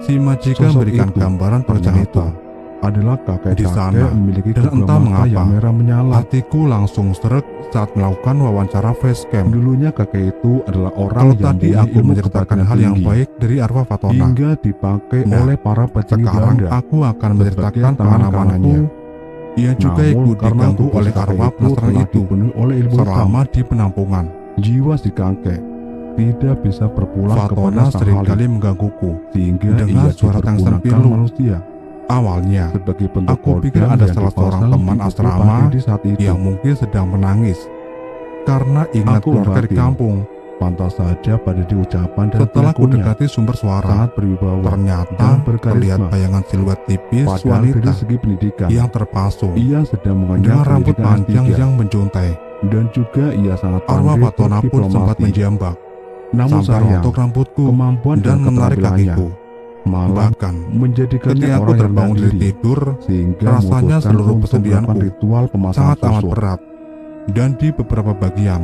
A: si majikan
B: Sosok
A: berikan
B: itu
A: gambaran pekerjaan itu.
B: ternyata adalah
A: Di
B: kakek-kakek
A: sana,
B: memiliki
A: dan
B: kedua
A: entah
B: mata
A: mengapa,
B: yang merah menyala.
A: Hatiku langsung seret saat melakukan wawancara facecam.
B: Dulunya kakek itu adalah orang
A: Kalau
B: yang
A: tadi
B: punya
A: aku
B: ilmu
A: menceritakan
B: kebatinan
A: hal yang
B: tinggi,
A: baik dari arwah Fatona,
B: hingga dipakai
A: Nah,
B: oleh para petinggi
A: sekarang
B: Belanda.
A: aku akan
B: sebagai
A: menceritakan
B: tangan
A: pengalamanku yang juga
B: Namun,
A: ikut
B: karena
A: diganggu
B: tubuh
A: oleh
B: si kakek
A: arwah penasaran
B: telah
A: itu
B: dipenuhi oleh ilmu hitam,
A: selama di penampungan.
B: jiwa si kakek tidak bisa berpulang
A: Fatona
B: kepada sang
A: seringkali
B: Khalid,
A: menggangguku
B: sehingga
A: dengan
B: ia
A: suara tangsan
B: dipergunakan
A: pilu.
B: manusia
A: Awalnya,
B: sebagai bentuk
A: aku pikir
B: kodam
A: ada
B: yang
A: salah seorang
B: dipasang
A: teman
B: di tubuh
A: asrama
B: Pak Dedi saat itu.
A: yang mungkin sedang menangis karena ingat
B: Aku
A: keluarga di
B: batin.
A: kampung.
B: Pantas saja pada di ucapan dan
A: Setelah ku
B: perilakunya
A: dekati sumber suara,
B: sangat berwibawa
A: ternyata
B: dan berkarisma.
A: terlihat bayangan siluet tipis
B: Padahal dari
A: wanita
B: segi pendidikan,
A: yang terpasung
B: ia sedang mengenyam
A: dengan rambut
B: pendidikan
A: panjang
B: S3,
A: yang menjuntai.
B: dan juga ia sangat
A: Arwah
B: pandai
A: Fatona pun sempat
B: berdiplomasi.
A: menjambak
B: Namun
A: sampai
B: sayang,
A: rontok rambutku
B: kemampuan
A: dan menarik
B: keterampilannya
A: kakiku.
B: malah
A: Bahkan
B: menjadikannya
A: ketika aku
B: orang yang
A: terbangun dari
B: rendah diri,
A: tidur,
B: sehingga
A: rasanya
B: memutuskan
A: seluruh
B: untuk
A: persediaanku
B: melakukan ritual pemasangan
A: sangat amat
B: susuk.
A: berat, dan di beberapa bagian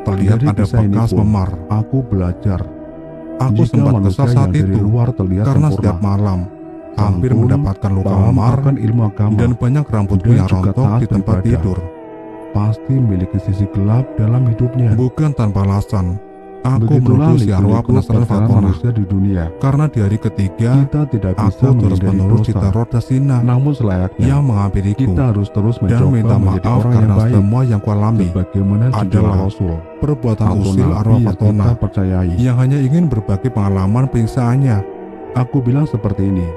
A: terlihat
B: Dari
A: ada
B: kisah ini
A: bekas
B: pun,
A: memar.
B: Aku belajar
A: Aku
B: jika
A: sempat
B: manusia
A: kesal saat
B: yang dari
A: itu
B: luar terlihat
A: karena
B: sempurna,
A: setiap malam hampir
B: santun,
A: mendapatkan luka
B: paham
A: memar
B: akan ilmu agama,
A: dan banyak rambutku
B: dan
A: yang
B: juga
A: rontok
B: taat
A: di tempat
B: beribadah,
A: tidur.
B: pasti memiliki sisi gelap dalam hidupnya.
A: Bukan tanpa alasan, aku
B: Begitulah
A: menuduh si arwah
B: liku-liku
A: penasaran
B: perjalanan
A: Fatona
B: manusia di dunia.
A: karena di hari ketiga
B: Kita tidak bisa
A: aku
B: menghindari
A: terus-menerus
B: dosa,
A: diteror Dasina
B: namun selayaknya
A: yang menghampiriku
B: kita harus terus
A: dan
B: mencoba
A: minta
B: menjadi
A: maaf
B: orang yang
A: karena
B: baik,
A: semua yang kualami
B: sebagaimana
A: adalah
B: adalah Rasul
A: perbuatan
B: atau
A: usil
B: Nabi
A: arwah
B: yang
A: Fatona
B: kita percayai.
A: yang hanya ingin berbagi pengalaman penyiksaannya.
B: Aku bilang seperti ini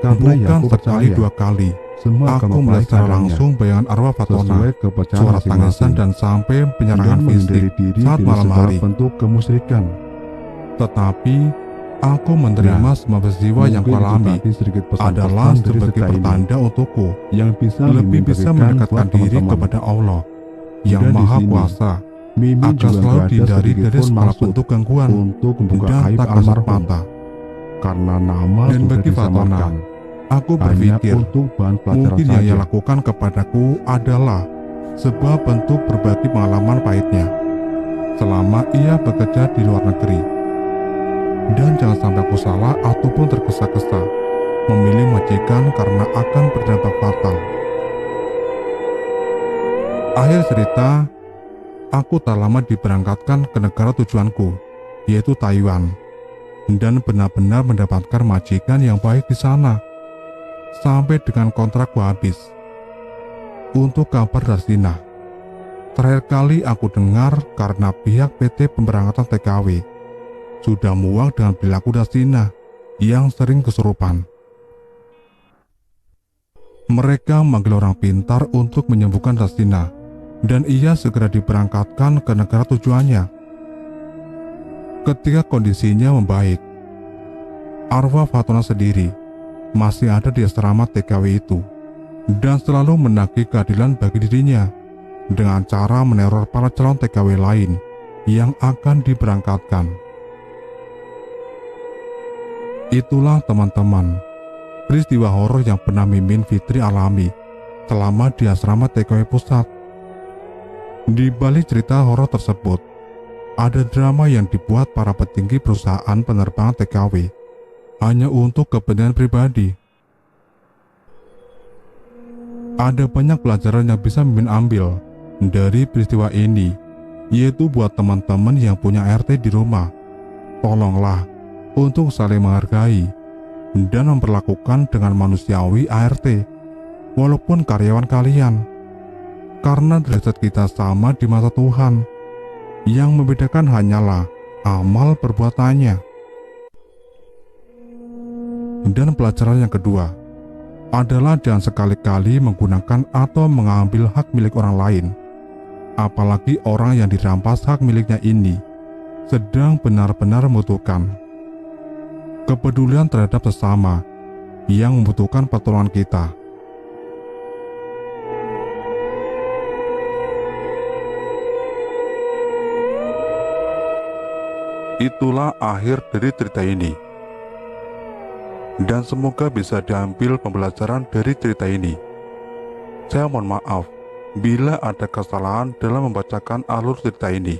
B: karena yang
A: Bukan
B: aku
A: sekali
B: percaya
A: dua kali,
B: semua
A: aku
B: agama
A: melihat
B: baik
A: secara
B: adanya,
A: langsung bayangan arwah Fatona,
B: sesuai kepercayaan
A: suara tangisan
B: masing-masing,
A: dan sampai
B: dan
A: penyerangan
B: menghindari
A: fisik
B: diri
A: saat
B: dari
A: malam
B: segala
A: hari.
B: bentuk kemusyrikan.
A: Tetapi aku menerima semua peristiwa yang
B: Mungkin
A: kualami
B: itu tadi sedikit pesan-pesan
A: adalah
B: dari
A: sebagai
B: cerita ini
A: pertanda untukku
B: yang bisa
A: lebih bisa
B: memberikan
A: mendekatkan
B: buat
A: diri
B: teman-teman.
A: kepada Allah yang
B: Dan di
A: Maha
B: sini,
A: Kuasa
B: Mimin
A: agar
B: juga
A: selalu
B: gak ada
A: dihindari
B: sedikit
A: dari
B: pun
A: segala
B: maksud
A: bentuk gangguan
B: untuk membuka
A: dan
B: aib
A: tak kasat
B: almarhum,
A: mata.
B: karena nama
A: Dan
B: sudah
A: bagi Fatona,
B: disamarkan.
A: Aku
B: hanya
A: berpikir
B: untuk bahan pelajaran
A: mungkin yang ia
B: saja.
A: lakukan kepadaku adalah sebuah bentuk berbagi pengalaman pahitnya selama ia bekerja di luar negeri. Dan jangan sampai aku salah ataupun tergesa-gesa memilih majikan karena akan berdampak fatal. Akhir cerita, aku tak lama diberangkatkan ke negara tujuanku, yaitu Taiwan, dan benar-benar mendapatkan majikan yang baik di sana, sampai dengan kontrakku habis. Untuk kabar dari Cina, terakhir kali aku dengar karena pihak PT pemberangkatan TKW sudah muak dengan perilaku Dasina yang sering kesurupan. Mereka memanggil orang pintar untuk menyembuhkan Dasina, dan ia segera diberangkatkan ke negara tujuannya. Ketika kondisinya membaik, arwah Fatona sendiri masih ada di asrama TKW itu dan selalu menagih keadilan bagi dirinya dengan cara meneror para calon TKW lain yang akan diberangkatkan. Itulah teman-teman, peristiwa horor yang pernah Mimin Fitri alami selama di asrama TKW pusat. Di balik cerita horor tersebut, ada drama yang dibuat para petinggi perusahaan penerbangan TKW hanya untuk kepentingan pribadi. Ada banyak pelajaran yang bisa Mimin ambil dari peristiwa ini, yaitu buat teman-teman yang punya RT di rumah, tolonglah untuk saling menghargai dan memperlakukan dengan manusiawi ART, walaupun karyawan kalian. Karena derajat kita sama di mata Tuhan. Yang membedakan hanyalah amal perbuatannya. Dan pelajaran yang kedua adalah jangan sekali-kali menggunakan atau mengambil hak milik orang lain. Apalagi orang yang dirampas hak miliknya ini sedang benar-benar membutuhkan. Kepedulian terhadap sesama yang membutuhkan pertolongan kita. Itulah akhir dari cerita ini. Dan semoga bisa diambil pembelajaran dari cerita ini. Saya mohon maaf bila ada kesalahan dalam membacakan alur cerita ini.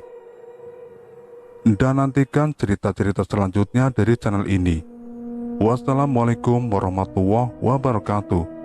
A: Dan nantikan cerita-cerita selanjutnya dari channel ini. Wassalamualaikum warahmatullahi wabarakatuh.